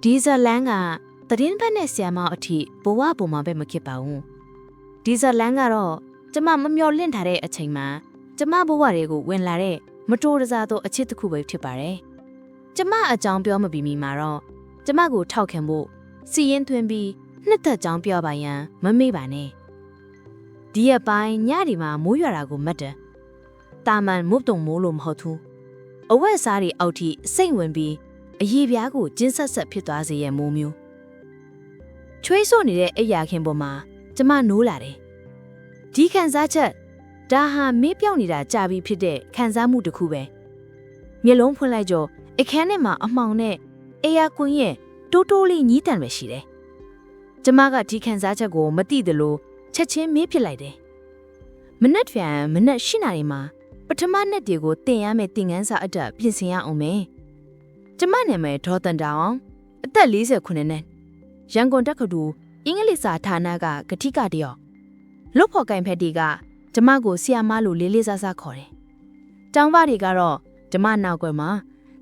ဒီဇလန်ကတရင်ဖက်နဲ့ဆရာမအထိဘဝပုံမှာပဲမဖြစ်ပါဘူးဒီဇလန်ကတော့ကျမမမျှော်လင့်ထားတဲ့အချိန်မှာကျမဘဝတွေကိုဝင်လာတဲ့မတိုးတစားသောအချစ်တစ်ခုပဲဖြစ်ပါတယ်ကျမအကြောင်းပြောမပြီးမီမှာတော့ကျမကိုထောက်ခံဖို့စီရင်သွင်းပြီးနှစ်သက်ကြောင်းပြောပါရန်မမေ့ပါနဲ့ဒီအပိုင်းညဒီမှာမိုးရွာတာကိုမတ်တယ်တာမန်မုတ်တုံမိုးလို့မဟုတ်ဘူးအဝတ်စားတွေအောက်ထိစိတ်ဝင်ပြီးအရေးပြားကိုကျင်းဆက်ဆက်ဖြစ်သွားစေရဲ့မိုးမျိုးချွေးဆို့နေတဲ့အိယာခင်ပေါ်မှာကျမနိုးလာတယ်ဒီခံစားချက်ဒါဟာမေးပြောင်းနေတာကြာပြီဖြစ်တဲ့ခံစားမှုတစ်ခုပဲမျက်လုံးဖွင့်လိုက်ကြောအခန်းထဲမှာအမှောင်နဲ့အေယာကွင်းရဲ့တိုးတိုးလေးညီးတန်ပဲရှိတယ်ကျမကဒီခံစားချက်ကိုမသိသလိုချက်ချင်းမေးဖြစ်လိုက်တယ်မနက်ဖြန်မနက်၈နာရီမှာပထမနေ့တွေကိုတင်ရမယ့်တင်ငန်းစာအတက်ပြင်ဆင်ရအောင်မယ်ကျမနာမည်ဒေါ်တန်တောင်အသက်49နှစ်ရန်ကုန်တက္ကသိုလ်အင်္ဂလိပ်စာဌာနကကတိကတယောက်လုတ်ဖို့ကင်ဖက်တွေကကျမကိုဆီယာမလို့လေးလေးစားစားခေါ်တယ်တောင်ပတွေကတော့ကျမနောက်ကွယ်မှာ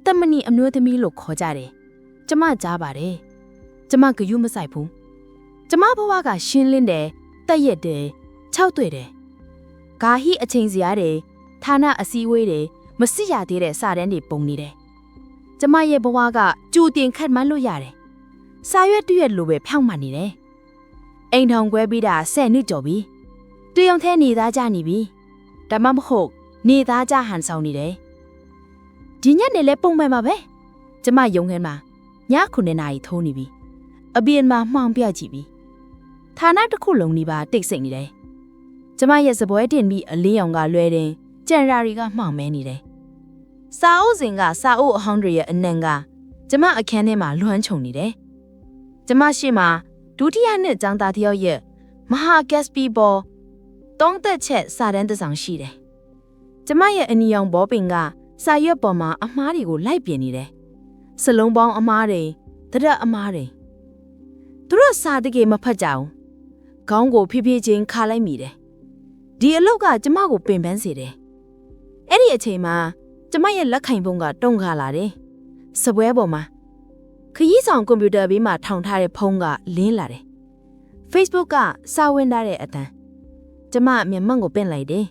တမဏီအမျိုးသမီးလို့ခေါ်ကြတယ်ကျမကြားပါတယ်ကျမဂယုမဆိုင်ဘူးကျမဘဝကရှင်းလင်းတယ်တက်ရက်တယ်ခြောက်တွေ့တယ်ဂါဟိအချိန်စရာတွေဌာနအစည်းအဝေးတွေမစစ်ရသေးတဲ့စာတန်းတွေပုံနေတယ်ကျမရဲ့ဘဝကကြိုတင်ခတ်မှန်းလို့ရတယ်စာရွက်တရွက်လိုပဲဖြောင့်မှန်နေတယ်အိမ်ထောင်ခွဲပြီးတာ10နှစ်ကျော်ပြီတရုံထဲနေသားကြနေပြီဒါမှမဟုတ်နေသားကြဟန်ဆောင်နေတယ်ဒီညနေလဲပုံမှန်ပါပဲကျမယုံခင်းမှာည9နာရီထိုးနေပြီအပြင်မှာမှောင်ပြကြည့်ပြီဌာနတစ်ခုလုံးနေပါတိတ်ဆိတ်နေတယ်ကျမရဲ့စပွဲတင်ပြီးအလင်းရောင်ကလွဲတယ်ကြံရာတွေကမှောင်မဲနေတယ်စာအုပ်စဉ်ကစာအုပ်အဟောင်းတွေရဲ့အနံ့ကကျမအခန်းထဲမှာလွှမ်းခြုံနေတယ်ကျမရှိမှာဒုတိယနှစ်ကျောင်းသားတယောက်ရဲ့မဟာဂက်စပီဘောတုံးသက်ချက်စာတန်းတစ်စောင်ရှိတယ်ကျမရဲ့အနီရောင်ဘောပင်ကစာရွက်ပေါ်မှာအမားတွေကိုလိုက်ပြင်နေတယ်စလုံးပေါင်းအမားတွေတရက်အမားတွေသူတို့စာတကယ်မဖတ်ကြဘူးခေါင်းကိုဖြည်းဖြည်းချင်းခါလိုက်မိတယ်ဒီအလုပ်ကကျမကိုပင်ပန်းစေတယ်အဲ့ဒီအချိန်မှာကျမရဲ့လက်ခိုင်ပုံကတုံခါလာတယ်စပွဲပေါ်မှာခရီးဆောင်ကွန်ပျူတာဘေးမှာထောင်ထားတဲ့ဖုန်းကလင်းလာတယ် Facebook ကစာဝင်ထားတဲ့အတန်းကျမမျက်မှန်ကိုပင့်လိုက်တယ်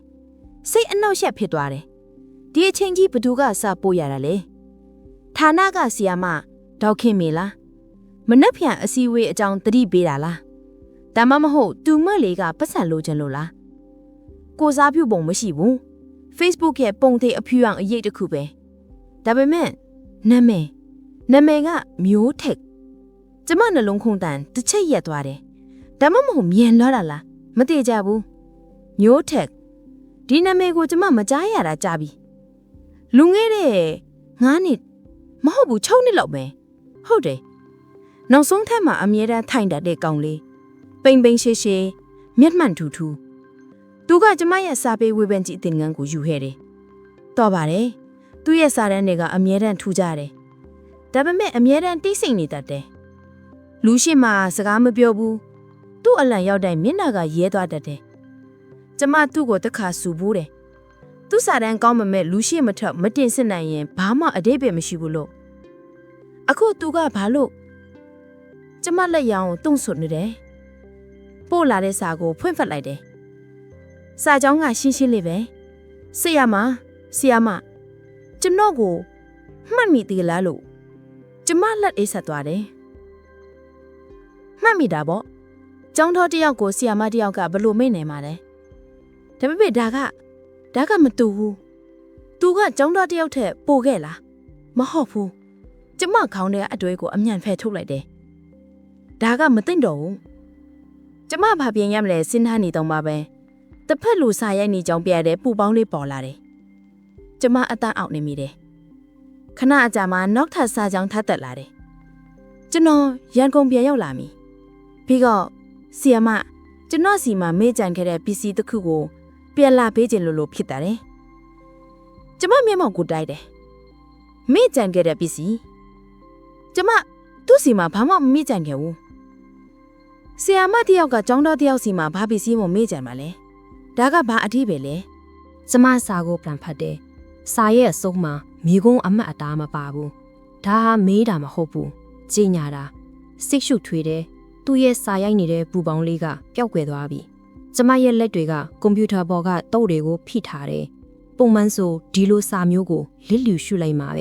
စိတ်အနှောက်ယှက်ဖြစ်သွားတယ်ဒီအချိန်ကြီးဘသူကစာပို့ရတာလဲဌာနကဆီယာမဒေါက်ခင်မေလားမနှက်ဖြန်အစည်းအဝေးအကြောင်းတတိပေးတာလားဒါမှမဟုတ်တူမက်လေးကပတ်စံလိုချင်လို့လားကိုစားပြုပုံမရှိဘူး Facebook ရဲ့ပုံသေးအဖြူအောင်အရေးတစ်ခုပဲဒါပေမဲ့နာမည်ကမျိုးထက်ကျမနှလုံးခုန်တန်တစ်ချက်ရက်သွားတယ်ဒါမှမဟုတ်မြန်တော့တာလားမသိကြဘူးမျိုးထက်ဒီနာမည်ကိုကျမမကြားရတာကြာပြီလူငယ်တဲ့9နှစ်မဟုတ်ဘူး6နှစ်လောက်ပဲဟုတ်တယ်နောက်ဆုံးထပ်မှာအမြဲတမ်းထိုင်တတ်တဲ့ကောင်လေးပိန်ပိန်ရှည်ရှည်မျက်မှန်ထူထူသူကကျမရဲ့စာပေဝေဖန်ကြည့်တင်ငန်းကိုယူခဲ့တယ်တော်ပါတယ်သူ့ရဲ့စာတန်းတွေကအမြဲတမ်းထူကြတယ်ဒါပေမဲ့အမြဲတမ်းတိတ်ဆိတ်နေတတ်တယ်လူရှိမှစကားမပြောဘူးသူ့အလံရောက်တိုင်းမျက်နှာကရဲသွားတတ်တယ်ကျမသူ့ကိုတစ်ခါဆူဘူးတယ်သူ့စာတန်းကောင်းမမဲ့လူရှိမထက်မတင်စစ်နိုင်ရင်ဘာမှအတိတ်ပဲမရှိဘူးလို့အခုသူကဘာလို့ကျမလက်ရောင်ကိုတုံ့ဆွနေတယ်ပို့လာတဲ့စာကိုဖွင့်ဖတ်လိုက်တယ်စာကြောင်းကရှင်းရှင်းလေးပဲဆရာမကျွန်တော်ကိုမှတ်မိသေးလားလို့ကျမလက်အေးဆက်သွားတယ်မှတ်မိတာပေါ့ကျောင်းတော်တယောက်ကိုဆရာမတယောက်ကဘလို့မိတ်နေမှာလဲဒါပေမဲ့ဒါကမတူဘူးသူကကျောင်းတော်တယောက်ထက်ပိုခဲ့လားမဟုတ်ဘူးကျမခေါင်းထဲကအတွေးကိုအမြန်ဖယ်ထုတ်လိုက်တယ်ဒါကမသိတော့ဘူးကျမဘာပြင်ရမလဲစဉ်းစားနေတော့မှာပဲတစ်ဖက်လူစာရိုက်နေကြောင်းပြတဲ့ပူပေါင်းလေးပေါ်လာတယ်ကျမအတန်းအောင်နေမိတယ်ခဏအကြာမှာနောက်ထပ်စာကြောင်းထပ်တက်လာတယ်ကျွန်တော်ရန်ကုန်ပြန်ရောက်လာပြီပြီးတော့ဆီယမကျွန်တော်စီမှာမေ့ကြံခဲ့တဲ့ပစ္စည်းတစ်ခုကိုပြန်လာပေးခြင်းလို့ဖြစ်တာတယ်ကျမမျက်မှောက်ကိုတိုက်တယ်မေ့ကြံခဲ့တဲ့ပစ္စည်းကျမသူ့စီမှာဘာမှမမေ့ကြံခဲ့ဘူးဆီယမတယောက်ကကျောင်းတော်တယောက်စီမှာဘာပစ္စည်းမှမေ့ကြံပါလဲဒါကဘာအထီးပဲလဲကျမစာကိုပြန်ဖတ်တယ်စာရဲ့အဆုံးမှာမိကုံးအမတ်အတားမပါဘူးဒါဟာမေးတာမဟုတ်ဘူး ကြေညာတာစိတ်ရှုထွေးတယ်သူ့ရဲ့စာရိုက်နေတဲ့ပူပေါင်းလေးကပျောက်ကွယ်သွားပြီကျမရဲ့လက်တွေကကွန်ပျူတာပေါ်ကတုပ်တွေကိုဖိထားတယ်ပုံမှန်ဆိုဒီလိုစာမျိုးကိုလစ်လျူရှုလိုက်မှာပ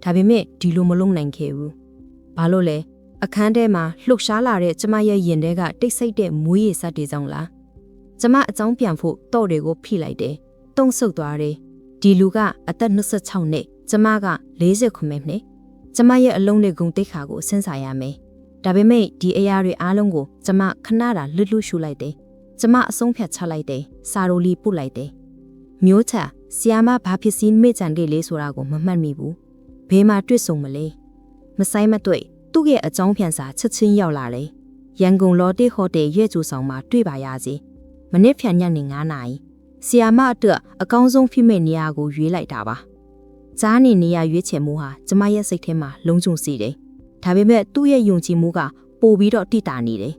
ဲဒါပေမဲ့ဒီလိုမလုပ်နိုင်ခဲ့ဘူးဘာလို့လဲအခန်းထဲမှာလှုပ်ရှားလာတဲ့ကျမရဲ့ရင်ထဲကတိတ်ဆိတ်တဲ့မွေးရည်စက်တွေကြောင့်လားကျမအကြောင်းပြန်ဖို့တော့တွေကိုဖိလိုက်တယ်တုံးဆုပ်သွားတယ်ဒီလူကအသက်26နှစ်ကျမက49နှစ်ကျမရဲ့အလုံးလေးဂုံတိတ်ခါကိုစဉ်းစားရမယ်ဒါပေမဲ့ဒီအရာတွေအားလုံးကိုကျမခဏတာလွတ်လွတ်ရှုလိုက်တယ်ကျမအဆုံးဖြတ်ချလိုက်တယ်စာရိုလီပုတ်လိုက်တယ်မျိုးချဆီယာမဘာဖြစ်စီမေ့ကြံခဲ့လေဆိုတာကိုမမှတ်မိဘူးဘေးမှာတွေ့ဆုံမလဲမဆိုင်မတွေ့သူ့ရဲ့အကြောင်းပြန်စာချက်ချင်းရောက်လာတယ်ရန်ကုန်လော်တေဟိုတယ်ရဲ့ကျူဆောင်မှာတွေ့ပါရစေမနစ်ဖြန်ညနေ9နာရီဆီယာမအတွက်အကောင်းဆုံးဖိမဲ့နေရာကိုရွေးလိုက်တာပါဂျားနေရရွေးချယ်မှုဟာကျမရဲ့စိတ်ထဲမှာလုံးကျုံစီတယ်ဒါပေမဲ့သူ့ရဲ့ယုံကြည်မှုကပိုပြီးတော့တိတာနေတယ်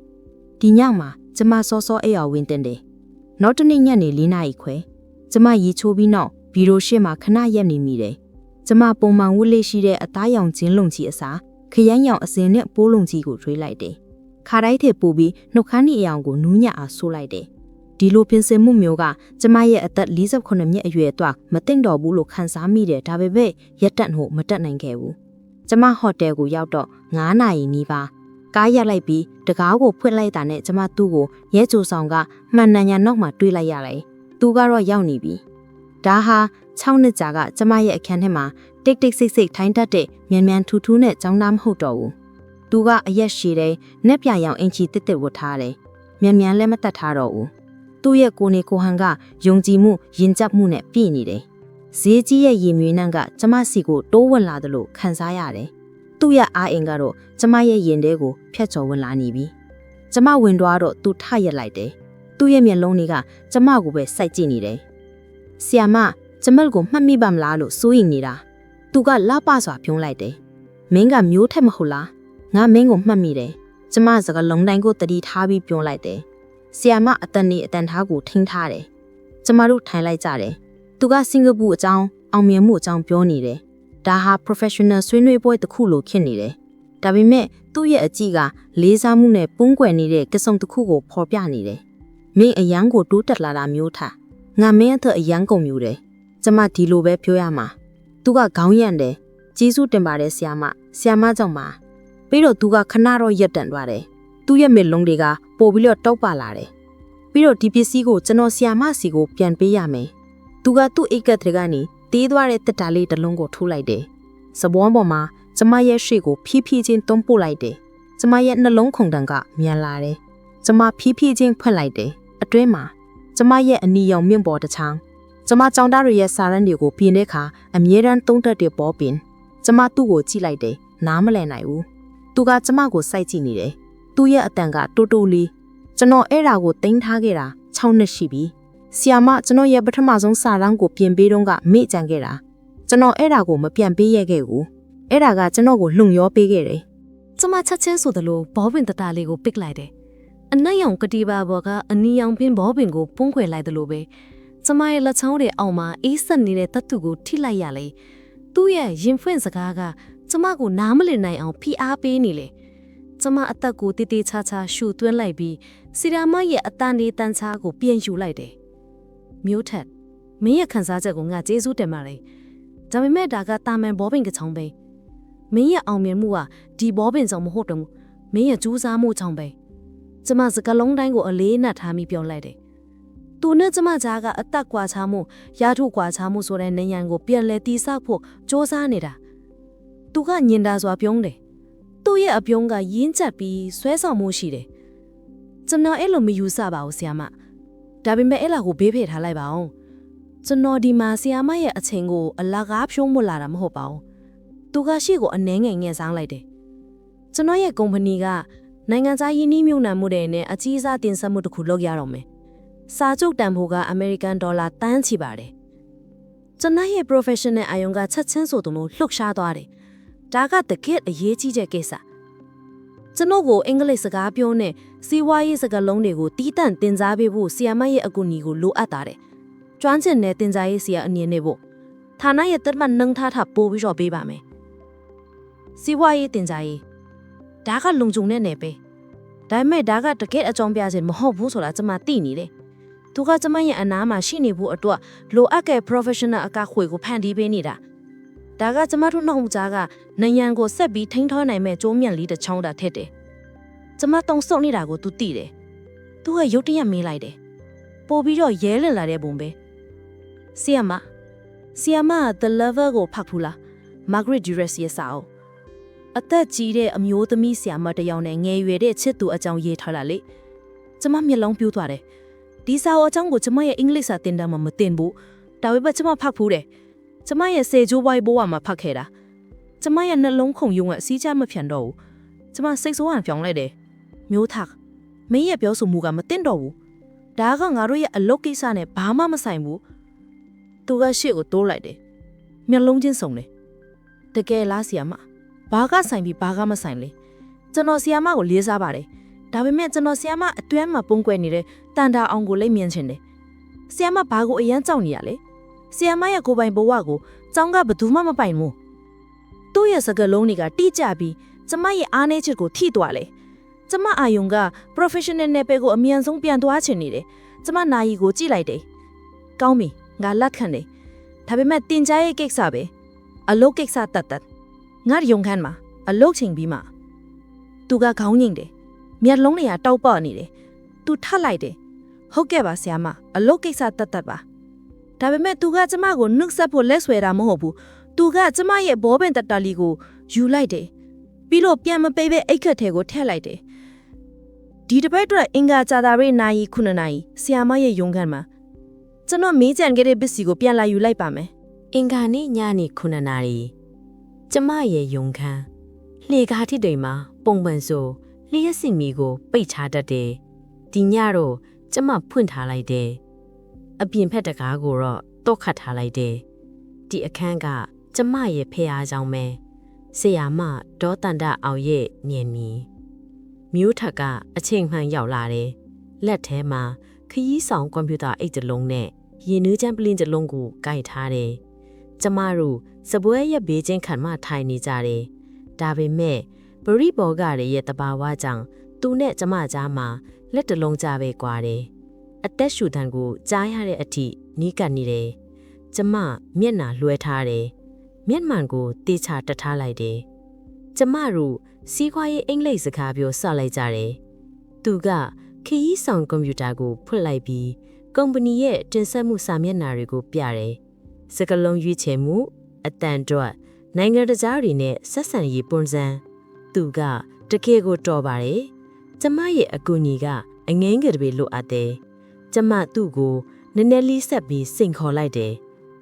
ဒီညမှာကျမစောစောအိပ်အောင်ဝင်တင်တယ်နောက်တနေ့ညနေ4နာရီခွဲကျမရီချိုးပြီးနောက်ဘီရိုရှေ့မှာခဏရက်နေမိတယ်ကျမပုံမှန်ဝတ်လေးရှိတဲ့အသားရောင်ချင်းလုံကြီးအစားခရမ်းရောင်အစင်နဲ့ပိုးလုံကြီးကိုရွေးလိုက်တယ်ခါတိုင်းထက်ပိုပြီးနှုတ်ခမ်းဤအယောင်ကိုနူးညံ့အောင်ဆိုးလိုက်တယ်ဒီလိုပြင်ဆင်မှုမျိုးကကျမရဲ့အသက်48နှစ်အရွယ်အတွက်မသိမ့်တော်ဘူးလို့ခံစားမိတယ်ဒါပေမဲ့ရက်တက်ဖို့မတက်နိုင်ခဲ့ဘူးကျမဟိုတယ်ကိုရောက်တော့9နာရီနီးပါးကားရက်လိုက်ပြီးတကားကိုဖွင့်လိုက်တာနဲ့ကျမသူ့ကိုရဲချိုဆောင်ကမှန်နံညာနောက်မှာတွေးလိုက်ရတယ်သူကတော့ရောက်နေပြီဒါဟာ6နှစ်ကြာကကျမရဲ့အခန်းထဲမှာတိတ်တိတ်ဆိတ်ဆိတ်ထိုင်းတတ်တဲ့မြန်မြန်ထူထူနဲ့ကြောင်းသားမဟုတ်တော့ဘူးသူကအရက်ရှည်တယ်နက်ပြရောင်အင်ချီတစ်တစ်ဝတ်ထားတယ်မြန်မြန်လည်းမတတ်ထားတော့ဘူးသူ့ရဲ့ကိုနေကိုဟန်ကယုံကြည်မှုရင်ကျပ်မှုနဲ့ပြည့်နေတယ်ဈေးကြီးရဲ့ရည်မြွေးနှံ့ကကျမစီကိုတိုးဝင်လာသလိုခံစားရတယ်သူ့ရဲ့အားအင်ကတော့ကျမရဲ့ရင်ထဲကိုဖျက်ချော်ဝင်လာနေပြီကျမဝင်သွားတော့သူထရက်လိုက်တယ်သူ့ရဲ့မျက်လုံးတွေကကျမကိုပဲစိုက်ကြည့်နေတယ်ဆီယာမကျမကိုမှတ်မိပါမလားလို့စိုးရိမ်နေတာသူကလှပစွာပြုံးလိုက်တယ်မင်းကမျိုးထက်မဟုတ်လားငါမင်းကိုမှတ်မိတယ်ကျမစကားလုံးတိုင်းကိုတတိထားပြီးပြုံးလိုက်တယ်ဆီယာမအတန်နေအတန်ထားကိုထိန်းထားတယ်ကျမတို့ထိုင်လိုက်ကြတယ်သူကစင်ကာပူအကြောင်းအောင်မြင်မှုအကြောင်းပြောနေတယ်ဒါဟာ professional ဆွေးနွေးပွဲတစ်ခုလိုဖြစ်နေတယ်ဒါပေမဲ့သူ့ရဲ့အကြည့်ကလေးစားမှုနဲ့ပုံကွယ်နေတဲ့ကစုံတစ်ခုကိုဖော်ပြနေတယ်မင်းအရန်ကိုတိုးတက်လာတာမျိုးထားငါမင်းအထက်အရန်ကုန်မျိုးတယ်ကျမဒီလိုပဲပြောရမှာသူကခေါင်းရန့်တယ်ကျေးဇူးတင်ပါတယ်ဆီယာမကြောင့်ပါပြီးတော့သူကခဏတော့ရက်တန်သွားတယ်သူ့ရဲ့မျက်လုံးတွေကပိုပြီးတော့တောက်ပလာတယ်ပြီးတော့ဒီပစ္စည်းကိုကျွန်တော်ဆီယာမစီကိုပြန်ပေးရမယ်သူကသူ့အိတ်ကတ်တွေကနေတေးသွားတဲ့တက်တာလေးတစ်လုံးကိုထိုးလိုက်တယ်စပွားပေါ်မှာကျမရဲ့ရှေ့ကိုဖြည်းဖြည်းချင်းတွန်းပို့လိုက်တယ်ကျမရဲ့နှလုံးခုန်တန်ကမြန်လာတယ်ကျမဖြည်းဖြည်းချင်းဖွင့်လိုက်တယ်အတွင်းမှာကျမရဲ့အနီရောင်မြင့်ပေါ်တစ်ချောင်းကျမចောင်းသားတွေရဲ့စာရန်တွေကိုပြင်တဲ့အခါအမြဲတမ်းသုံးတတ်တဲ့ပေါ်ပင်ကျမသူ့ကိုကြည့်လိုက်တယ်နားမလည်နိုင်ဘူးသူကကျမကိုစိုက်ကြည့်နေတယ်သူ့ရဲ့အတန်ကတိုးတိုးလေးကျွန်တော်အဲ့ဒါကိုတင်ထားခဲ့တာ6နှစ်ရှိပြီဆီယာမကျွန်တော်ရဲ့ပထမဆုံးစာရန်ကိုပြင်ပေးတော့ကမေ့ကြံခဲ့တာကျွန်တော်အဲ့ဒါကိုမပြန်ပေးရခဲ့ဘူးအဲ့ဒါကကျွန်တော်ကိုလှုံရောပေးခဲ့တယ်ကျမချက်ချင်းဆိုသလိုဘောပင်တတလေးကိုပစ်လိုက်တယ်အနက်ရောင်ကတိပါဘော်ကအနီရောင်ပင်ဘောပင်ကိုပုံးခွေလိုက်သလိုပဲကျမရဲ့လက်ချောင်းတွေအောက်မှာအေးဆက်နေတဲ့တတ်သူကိုထိလိုက်ရလေသူ့ရဲ့ရင်ဖွင့်စကားကကျမကိုနားမလည်နိုင်အောင်ဖိအားပေးနေလေကျမအသက်ကိုတေးသေးချာချာရှူသွင်းလိုက်ပြီးစီရာမရဲ့အတန်လေးတန်းချားကိုပြန်ယူလိုက်တယ်မျိုးထက်မင်းရဲ့ခံစားချက်ကိုငါကျေးဇူးတင်ပါတယ်ဒါပေမဲ့ဒါကတာမန်ဘောပင်ကချောင်းပဲမင်းရဲ့အောင်မြင်မှုကဒီဘောပင်ကြောင့်မဟုတ်တော့မင်းရဲ့ကြိုးစားမှုကြောင့်ပဲကျမစကလုံးတိုင်းကိုအလေးနက်ထားပြီးပြောလိုက်တယ်သူနဲ့ကျမကြားကအသက်ကွာခြားမှုရာထုကွာခြားမှုဆိုတဲ့နေရန်ကိုပြန်လဲတီးဆောက်ဖို့စ조사နေတာသူကညင်တာစွာပြုံးတယ်သူ့ရဲ့အပြုံးကရင်းချက်ပြီးဆွဲဆောင်မှုရှိတယ်ကျွန်တော်အဲ့လိုမယူဆပါဘူးဆရာမဒါပေမဲ့အဲ့လာကိုဘေးဖယ်ထားလိုက်ပါအောင်ကျွန်တော်ဒီမှာဆရာမရဲ့အချိန်ကိုအလကားဖြုံးမလာတာမဟုတ်ပါဘူးသူကရှေ့ကိုအနှဲငယ်ငယ်ဆောင်လိုက်တယ်ကျွန်တော်ရဲ့ကုမ္ပဏီကနိုင်ငံခြားယင်းနှီးမြှုပ်နှံမှုတွေနဲ့အကြီးစားတင်ဆက်မှုတစ်ခုလုပ်ရတော့မယ်စာချုပ်တန်ဖိုးကအမေရိကန်ဒေါ်လာတန်းချီပါတယ်ကျွန်တော်ရဲ့ professional အယုံကချက်ချင်းဆိုသူလို့လှုပ်ရှားသွားတယ်ဒါကတကယ့်အရေးကြီးတဲ့ကိစ္စကျွန်တော်ကိုအင်္ဂလိပ်စကားပြောနဲ့စီးပွားရေးစကားလုံးတွေကိုတီးတန့်တင်စားပေးဖို့ဆီယာမရဲ့အကူအညီကိုလိုအပ်တာတဲ့ကျွမ်းကျင်တဲ့တင်စားရေးဆီယာအနေနဲ့ဖို့ဌာနရဲ့တက်မှတ်နှုံထားတာပို့ပြီးတော့ပေးပါမယ်စီးပွားရေးတင်စားရေး ဒါကလုံခြုံတဲ့နယ်ပဲဒါပေမဲ့ဒါကတကယ်အကြောင်းပြခြင်းမဟုတ်ဘူးဆိုတာကျမသိနေတယ်သူကကျမရဲ့အနားမှာရှိနေဖို့အတွက်လိုအပ်တဲ့ professional အကခွေကိုဖန်တီးပေးနေတာဒါကကျမတို့နှုတ်ကြားကနိုင်ငံကိုဆက်ပြီးထိန်းထောင်းနိုင်မဲ့ကျိုးမြတ်လေးတစ်ချောင်းတာထက်တယ်ကျမတုံဆုတ်နေတာကိုသူသိတယ်သူကရုတ်တရက်မေးလိုက်တယ်ပို့ပြီးတော့ရဲလည်လာတဲ့ပုံပဲဆီယမ The Lover ကိုဖတ်ဖူးလား Margaret Duras ရဲ့စာအုပ်အသက်ကြီးတဲ့အမျိုးသမီးဆီယမတစ်ယောက်နဲ့ငယ်ရွယ်တဲ့ချစ်သူအကြောင်းရေးထားတာလေကျမမျက်လုံးပြိုးသွားတယ်ဒီစာအုပ်အကြောင်းကိုကျမရဲ့အင်္ဂလိပ်စာသင်တန်းမှာမသင်ဘူးဒါပေမဲ့ကျမဖတ်ဖူးတယ်ကျမရဲ့စေဂျိုးဝိုင်းဘိုးကမှဖတ်ခဲ့တာကျမရဲ့နှလုံးခုန်ယုံကအစည်းချမဖြန်တော့ဘူးကျမစိတ်ဆိုးဟန်ပြောင်းလိုက်တယ်မျိုးထားမင်းရဲ့ပြောဆိုမှုကမတင်တော့ဘူးဒါကငါတို့ရဲ့အလုပ်ကိစ္စနဲ့ဘာမှမဆိုင်ဘူးသူကရှေ့ကိုတိုးလိုက်တယ်မျက်လုံးချင်းစုံတယ်တကယ်လားဆီယမဘာကဆိုင်ပြီးဘာကမဆိုင်လဲကျွန်တော်ဆီယမကိုလေးစားပါတယ်ဒါပေမဲ့ကျွန်တော်ဆီယမအတွင်းမှာပုံကွယ်နေတဲ့တန်တာအောင်ကိုလိမ့်မြင်ချင်တယ်ဆီယမဘာကိုအရန်ကြောက်နေရလဲဆီယမရဲ့ကိုပိုင်ဘဝကိုကျောင်းကဘယ်သူမှမပိုင်ဘူးသူ့ရဲ့စကားလုံးတွေကတိကျပြီးကျမရဲ့အားနည်းချက်ကိုထိသွားလေကျမအာယုံက professional နယ်ပယ်ကိုအမြန်ဆုံးပြန်သွားချင်နေတယ်ကျမနာယီကိုကြည့်လိုက်တယ်ကောင်းပြီငါလက်ခံတယ်ဒါပေမဲ့တင် जा ရဲ့ကိစ္စပဲအလုပ်ကိစ္စတတ်ငါရုံခန်းမှာအလုပ်ချိန်ပြီးမှသူကခေါင်းငိမ့်တယ်မျက်လုံးတွေကတောက်ပနေတယ်သူထပ်လိုက်တယ်ဟုတ်ကဲ့ပါဆရာမအလုပ်ကိစ္စတတ်ပါဒါပေမဲ့သူကကျမကိုနှုတ်ဆက်ဖို့လက်ဆွဲတာမဟုတ်ဘူးသူကကျမရဲ့ဘောပင်တတလီကိုယူလိုက်တယ်ပြီးတော့ပြန်မပေးပဲအိတ်ခတ်ထဲကိုထည့်လိုက်တယ်ဒီတစ်ပတ်အတွက်အင်္ဂါကြာတာရိနာယီ9နာရီဆရာမရဲ့ရုံခန်းမှာကျွန်တော်မေးကြံခဲ့တဲ့ပစ္စည်းကိုပြန်လာယူလိုက်ပါမယ်အင်္ဂါနေ့ညနေ9နာရီကျမရဲ့ရုံခန်းလှေကားထိတိမ်မှာပုံမှန်ဆိုလျှက်စီမီကိုပိတ်ချတတ်တယ်ဒီညတော့ကျမဖွင့်ထားလိုက်တယ်အပြင်ဖက်တကားကိုတော့တော့ခတ်ထားလိုက်တယ်ဒီအခန်းကကျမရဲ့ဖះเจ้าပဲဆရာမဒေါ်တန်တအောင်ရဲ့ညင်မီမျိုးထက်ကအချိန်မှန်ရောက်လာတယ်လက်ထဲမှာခရီးဆောင်ကွန်ပျူတာအိတ်တစ်လုံးနဲ့ရင်နွေးချမ်းပလင်းတစ်လုံးကိုကိုင်ထားတယ်ကျမတို့စပွဲရဲ့ဘေးချင်းခံမှထိုင်နေကြတယ်ဒါပေမဲ့ပရိဘောဂရရဲ့တဘာဝကြောင့်သူနဲ့ကျမကြားမှာလက်တစ်လုံးကြပဲကွာတယ်အသက်ရှူတန်းကိုကြားရတဲ့အထိနီးကပ်နေတယ်ကျမမျက်နှာလွှဲထားတယ်မျက်မှန်ကိုတေချာတထားလိုက်တယ်ကျမတို့စီးခွားရေးအင်္ဂလိပ်စကားပြောစလိုက်ကြတယ်သူကခရီးဆောင်ကွန်ပျူတာကိုဖွင့်လိုက်ပြီးကုမ္ပဏီရဲ့တင်ဆက်မှုစာမျက်နှာတွေကိုပြတယ်စကားလုံးရွေးချယ်မှုအတန်တွက်နိုင်ငံတကာတွေနဲ့ဆက်ဆံရေးပုံစံသူကတကယ်ကိုတော်ပါတယ်ကျမရဲ့အကူအညီကအငင်းကတည်းကလိုအပ်တယ်ကျမသူ့ကိုနည်းနည်းလေးဆက်ပြီးစိန်ခေါ်လိုက်တယ်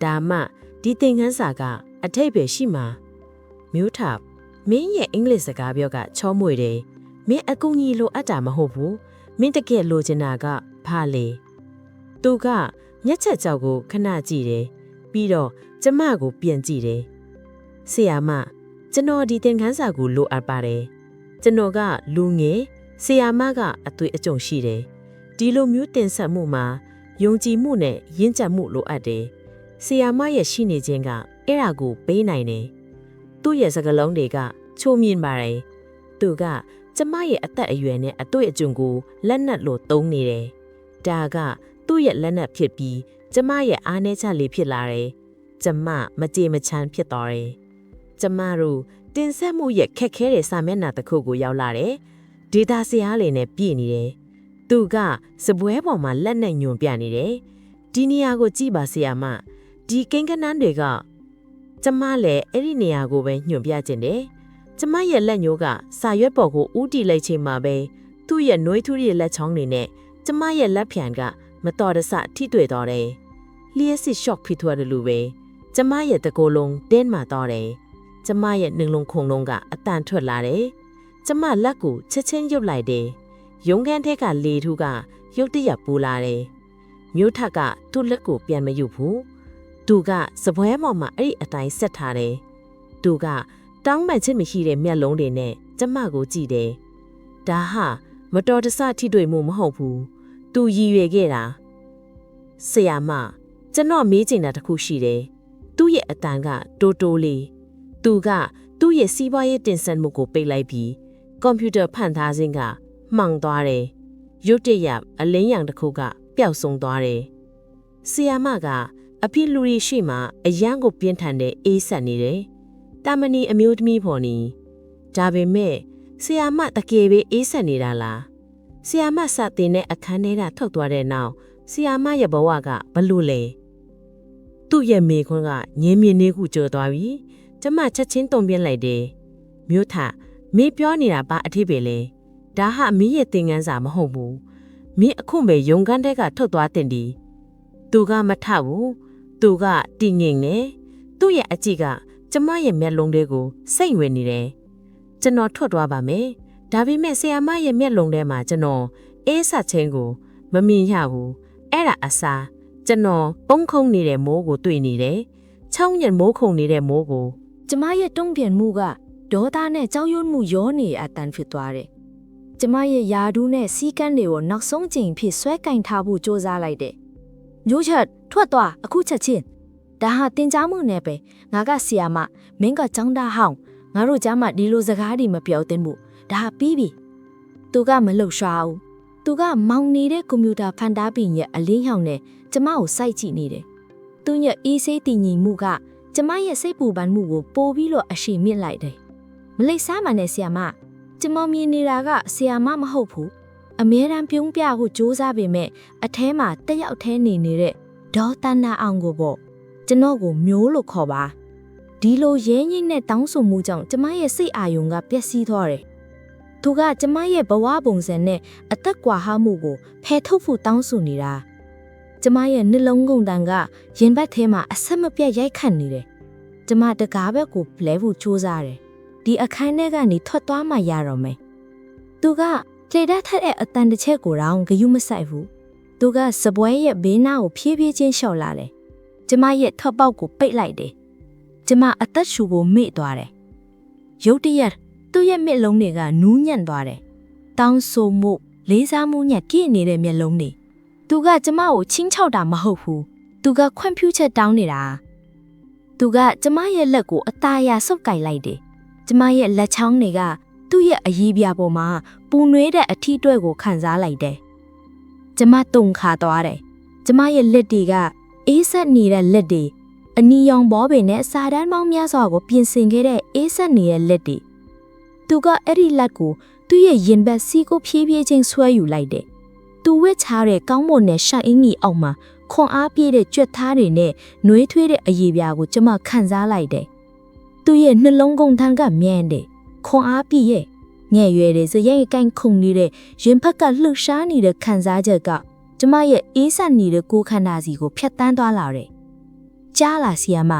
ဒါမှဒီသင်ခန်းစာကအထိပ္ပယ်ရှိမှာမျိုးထမင်းရဲ့အင်္ဂလိပ်စကားပြောကချောမွေတယ်မင်းအကူအညီလိုအပ်တာမဟုတ်ဘူးမင်းတကယ်လိုချင်တာကဘာလဲသူကမျက်ချက်ကြောက်ကိုခဏကြည့်တယ်ပြီးတော့ကျမကိုပြန်ကြည့်တယ်ဆရာမကျွန်တော်ဒီသင်ခန်းစာကိုလိုအပ်ပါတယ်ကျွန်တော်ကလူငယ်ဆရာမကအသွေးအကြုံရှိတယ်ဒီလိုမျိုးတင်ဆက်မှုမှာယုံကြည်မှုနဲ့ရင့်ကျက်မှုလိုအပ်တယ်ဆရာမရဲ့ရှိနေခြင်းကအဲ့ဒါကိုပေးနိုင်တယ်သူ့ရဲ့စကားလုံးတွေကချိုးမြင်ပါတယ်သူကကျမရဲ့အသက်အရွယ်နဲ့အတွေ့အကြုံကိုလက်နက်လိုသုံးနေတယ်ဒါကသူ့ရဲ့လက်နက်ဖြစ်ပြီးကျမရဲ့အားနည်းချက်လေးဖြစ်လာတယ်ကျမမကြေမချမ်းဖြစ်သွားတယ်ကျမတို့တင်ဆက်မှုရဲ့ခက်ခဲတဲ့စာမျက်နှာတစ်ခုကိုရောက်လာတယ်ဒေတာဆရာလေးနဲ့ပြည့်နေတယ်သူကစပွဲပေါ်မှာလက်နဲ့ညွန်ပြနေတယ်ဒီနေရာကိုကြည့်ပါဆရာမဒီကိန်းကနန်းတွေကကျမလည်းအဲ့ဒီနေရာကိုပဲညွန်ပြခြင်းတယ်ကျမရဲ့လက်ညိုးကစာရွက်ပေါ်ကိုဥတီလိုက်ချိန်မှာပဲသူ့ရဲ့နှွေးထူးရဲ့လက်ချောင်းတွေနဲ့ကျမရဲ့လက်ဖြံကမတော်တဆထိတွေ့တော့တယ်လျှက်စစ်ရှော့ဖြစ်သွားတယ်လို့ပဲကျမရဲ့တကိုယ်လုံးတင်းမာတော့တယ်ကျမရဲ့နှလုံးခုန်လုံးကအတန်ထွက်လာတယ်ကျမလက်ကိုချက်ချင်းရုပ်လိုက်တယ်ရုံခန်းထက်ကလေထူးကရုတ်တရက်ပူလာတယ်မျိုးထက်ကသူ့လက်ကိုပြန်မယူဘူးသူကစပွဲပေါ်မှာအဲ့ဒီအတိုင်းဆက်ထားတယ်သူကတောင်းပန်ချစ်မရှိတဲ့မျက်လုံးတွေနဲ့ကျမကိုကြည့်တယ်ဒါဟာမတော်တဆထိတွေ့မှုမဟုတ်ဘူးသူရည်ရွယ်ခဲ့တာဆရာမကျွန်တော်မေးချင်တာတစ်ခုရှိတယ်သူ့ရဲ့အတန်ကတိုးတိုးလေးသူကသူ့ရဲ့စီးပွားရေးတင်ဆက်မှုကိုပိတ်လိုက်ပြီး ကွန်ပျူတာဖန်သားခြင်းကမှောင်သွားတယ်ရုတ်တရက်အလင်းရောင်တစ်ခုကပျောက်ဆုံးသွားတယ်ဆီယာမကအဖိလူရီရှိမှအရန်ကိုပြင်းထန်တဲ့အေးဆက်နေတယ်တာမဏီအမျိုးသမီးဖော်နီဒါပေမဲ့ဆီယာမတကယ်ပဲအေးဆက်နေတာလားဆီယာမစတင်တဲ့အခန်းထဲကထုတ်သွားတဲ့နောက်ဆီယာမရဲ့ဘဝကဘလို့လဲသူ့ရဲ့မိခွန်းကငင်းမြင်နေခုကြော်သွားပြီကျမချက်ချင်းတုံပြင်းလိုက်တယ်မြို့ထမင်းပြောနေတာဘာအထိပဲလဲဒါဟာမင်းရဲ့သင်ခန်းစာမဟုတ်ဘူးမင်းအခုပဲရုံကန်းတဲ့ကထုတ်သွားတင်ဒီသူကမထဘူးသူကတည်ငြိမ်နေသူ့ရဲ့အကြည့်ကကျမရဲ့မျက်လုံးတွေကိုစိတ်ဝင်နေတယ်ကျွန်တော်ထွက်သွားပါမယ်ဒါပေမဲ့ဆရာမရဲ့မျက်လုံးထဲမှာကျွန်တော်အေးဆက်ခြင်းကိုမမြင်ရဘူးအဲ့ဒါအစားကျွန်တော်ပုံခုံနေတဲ့မိုးကိုတွေ့နေတယ်ချောင်းညံမိုးခုံနေတဲ့မိုးကို ကျမရဲ့တုံ့ပြန်မှုကဒေါသနဲ့ကြောက်ရွံ့မှုရောနေအတန်ဖြစ်သွားတယ်။ကျမရဲ့ယာဒူးနဲ့စီးကန်းတွေကိုနောက်ဆုံးချိန်ဖြစ်ဆွဲကင်ထားဖို့စ조사လိုက်တယ်။မျိုးချက်ထွက်သွားအခုချက်ချင်းဒါဟာတင် जा မှုနဲ့ပဲငါကဆီယာမမင်းကចောင်းသားဟောင်းငါတို့ကြားမှာဒီလိုစကားတွေမပြောသင့်ဘူးဒါဟာပြီးပြီ။သူကမလှုပ်ရှားဘူး။သူကမောင်နေတဲ့ကွန်ပျူတာဖန်တားပင်ရဲ့အလင်းရောင်နဲ့ကျမကိုစိုက်ကြည့်နေတယ်။သူရဲ့အေးဆေးတည်ငြိမ်မှုကကျမရဲ့စိတ်ပူပန်မှုကိုပိုပြီးတော့အရှိမြင့်လိုက်တယ်။မလိပ်စားမှနဲ့ဆီယာမကျမမြင်နေတာကဆီယာမမဟုတ်ဘူး။အမြဲတမ်းပြုံးပြဖို့စ조사ပေမဲ့အแทမှာတက်ရောက်แทနေနေတဲ့ဒေါ်တန်နာအောင်ကိုပေါ့ကျွန်တော်ကိုမျိုးလို့ခေါ်ပါဒီလိုရဲငိမ့်နဲ့တောင်းဆိုမှုကြောင့်ကျမရဲ့စိတ်အာရုံကပျက်စီးသွားတယ်။သူကကျမရဲ့ဘဝပုံစံနဲ့အသက်ကွာဟမှုကိုဖယ်ထုတ်ဖို့တောင်းဆိုနေတာ။ကျမရဲ့နှလုံးကုန်တန်ကရင်ဘတ်ထဲမှာအဆက်မပြတ်ရိုက်ခတ်နေတယ်။ကျမတကားဘက်ကိုလဲဖို့စ조사တယ်။ဒီအခန်းထဲကနေထွက်သွားမှရတော့မယ်။သူကလေဓာတ်ထက်တဲ့အတန်တစ်ချက်ကိုတော့ဂယုမဆိုင်ဘူး။သူကစပွဲရဲ့ဘေးနားကိုဖြည်းဖြည်းချင်းလျှော့လာတယ်။ကျမရဲ့ထွက်ပေါက်ကိုပိတ်လိုက်တယ်။ကျမအသက်ရှူဖို့မေ့သွားတယ်။ရုတ်တရက်သူ့ရဲ့မျက်လုံးတွေကနူးညံ့သွားတယ်။တောင်းဆိုမှုလေးစားမှုညက်ကြည့်နေတဲ့မျက်လုံးတွေ။သူကကျမကိုချင်းချောက်တာမဟုတ်ဘူး။သူကခွန့်ဖြူးချက်တောင်းနေတာ။သူကကျမရဲ့လက်ကိုအသားအရဆုပ်ကိုင်လိုက်တယ်။ကျမရဲ့လက်ချောင်းတွေကသူ့ရဲ့အရေးပြပေါ်မှာပူနွေးတဲ့အထီးတွဲကိုခံစားလိုက်တယ်။ကျမတုန်ခါသွားတယ်။ကျမရဲ့လက်တွေကအေးဆက်နေတဲ့လက်တွေအနီရောင်ဘောပင်နဲ့စာတန်းပေါင်းများစွာကိုပြင်ဆင်ခဲ့တဲ့အေးဆက်နေတဲ့လက်တွေသူကအဲ့ဒီလက်ကိုသူ့ရဲ့ရင်ဘတ်စီးကိုဖြည်းဖြည်းချင်းဆွဲယူလိုက်တယ်။သူဝက်ချတဲ့ကောင်းမွန်တဲ့ရှာအင်းကြီးအောက်မှာခွန်အားပြည့်တဲ့ကြွက်သားတွေနဲ့နှွေးထွေးတဲ့အရေပြားကိုကျမခံစားလိုက်တယ်။သူ့ရဲ့နှလုံးကုန်ထမ်းကမြန်တယ်။ခွန်အားပြည့်ရဲ့ငဲ့ရွယ်တဲ့စရိုက်ကိုင်းခုန်နေတဲ့ရင်ဖက်ကလှုပ်ရှားနေတဲ့ခံစားချက်ကကျမရဲ့အေးဆက်နေတဲ့ကိုယ်ခန္ဓာစီကိုဖျက်ဆီးသွားလာတယ်။ကြားလာဆီယာမ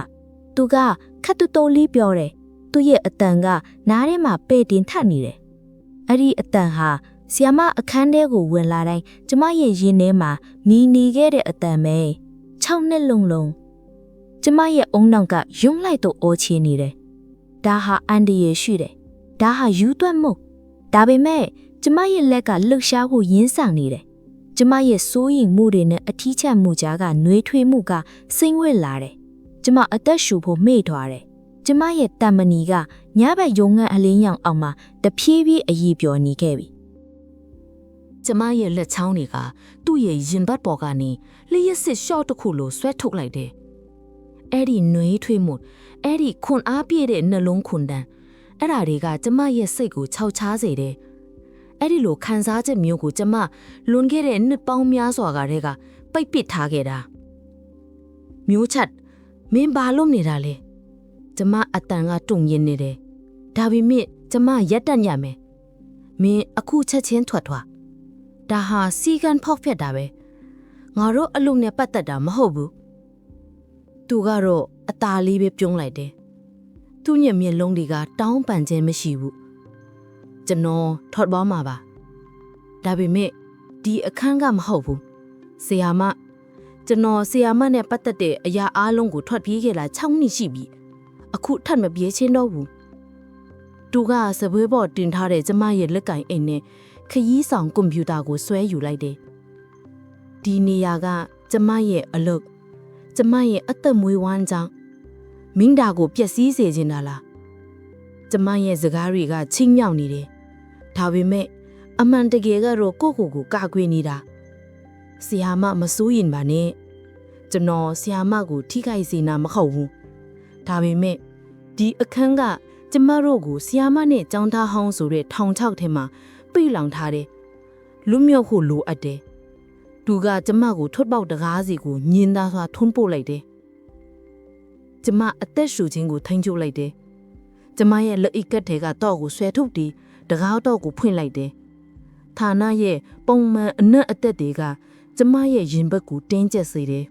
သူကခတ်တူတိုလေးပြောတယ်။သူ့ရဲ့အတန်ကနားထဲမှာပဲ့တင်ထနေတယ်။အဲ့ဒီအတန်ဟာဆီယာမအခန်းထဲကိုဝင်လာတိုင်းကျမရဲ့ရင်ထဲမှာမြည်နေခဲ့တဲ့အတန်ပဲ6နှစ်လုံးကျမရဲ့အုံနောက်ကယုံလိုက်တော့အော်ချီနေတယ်။ဒါဟာအန်ဒီရဲ့ရှိတယ်။ဒါဟာယူသွက်မှုဒါပေမဲ့ကျမရဲ့လက်ကလှုပ်ရှားဖို့ရင်းဆန်နေတယ်။ကျမရဲ့စိုးရိမ်မှုတွေနဲ့အထီးချက်မှုကြားကနှွေးထွေးမှုကစိမ့်ဝဲလာတယ်။ကျမအသက်ရှူဖို့မေ့သွားတယ်။ကျမရဲ့တမဏီကညဘက်ရုံငန်းအလင်းရောင်အောင်မှာတဖြည်းဖြည်းအည်ပျော်နေခဲ့ပြီကျမရဲ့လက်ချောင်းတွေကသူ့ရဲ့ရင်ဘတ်ပေါ်ကနေလျှက်စစ်ရှော့တစ်ခုလိုဆွဲထုတ်လိုက်တယ်။အဲ့ဒီနှွေးထွေးမှုအဲ့ဒီခွန်အားပြည့်တဲ့နှလုံးခွန်တန်းအဲ့ဓာတွေကကျမရဲ့စိတ်ကိုခြောက်ခြားစေတယ်။အဲ့ဒီလိုခံစားချက်မျိုးကိုကျမလွန်ခဲ့တဲ့နှစ်ပေါင်းများစွာကတည်းကပိတ်ပစ်ထားခဲ့တာ။မျိုးချက်မင်းဘာလို့နေတာလဲ။ကျမအတန်ကတုန်ရင်နေတယ်။ဒါပေမဲ့ကျမရက်တက်ညံ့မယ်။မင်းအခုချက်ချင်းထွက်သွား။ဒါဟာစီကန်ဖောက်ဖက်တာပဲငါတို့အလုပ်နဲ့ပတ်သက်တာမဟုတ်ဘူးသူကတော့အตาလေးပဲပြုံးလိုက်တယ်သူ့ညမျက်လုံးတွေကတောင်းပန်ခြင်းမရှိဘူးကျွန်တော်ထွက်သွားမှာပါဒါပေမဲ့ဒီအခန်းကမဟုတ်ဘူးဆရာမကျွန်တော်ဆရာမနဲ့ပတ်သက်တဲ့အရာအားလုံးကိုထွက်ပြေးခဲ့လာ6နှစ်ရှိပြီအခုထပ်မပြေးချင်းတော့ဘူးသူကစပွဲပေါ်တင်ထားတဲ့ကျမရဲ့လက်ကင်အိမ်နဲ့ခရီးဆောင်ကွန်ပျူတာကိုဆွဲယူလိုက်တယ်။ဒီနေရာကကျမရဲ့အလုပ်ကျမရဲ့အသက်မွေးဝမ်းကြောင်းမင်းဒါကိုပျက်စီးစေချင်တာလား။ကျမရဲ့စကားတွေကချင်းမြောက်နေတယ် ဒါပေမဲ့အမှန်တကယ်ကတော့ကိုကိုကိုကာကွယ်နေတာဆရာမမစိုးရင်ပါနဲ့ကျွန်တော်ဆရာမကိုထိခိုက်စေနာမဟုတ်ဘူးဒါပေမဲ့ဒီအခန်းကကျမတို့ကိုဆရာမနဲ့ចောင်းသားဟောင်းဆိုတဲ့ထောင်ချောက်ထဲမှာပြေးလောင်ထားတယ်လူမျိုးကိုလိုအပ်တယ်သူကကျမကိုထွတ်ပေါက်တကားစီကိုညင်သားစွာထွန်းပို့လိုက်တယ်ကျမအသက်ရှူခြင်းကိုထိန်းချုပ်လိုက်တယ်ကျမရဲ့လက်အိတ်ကတ်တွေကတော့ကိုဆွဲထုတ်ပြီးတကားတော့ကိုဖွင့်လိုက်တယ်ဌာနရဲ့ပုံမှန်အနက်အသက်တွေကကျမရဲ့ရင်ဘတ်ကိုတင်းကျပ်စေတယ်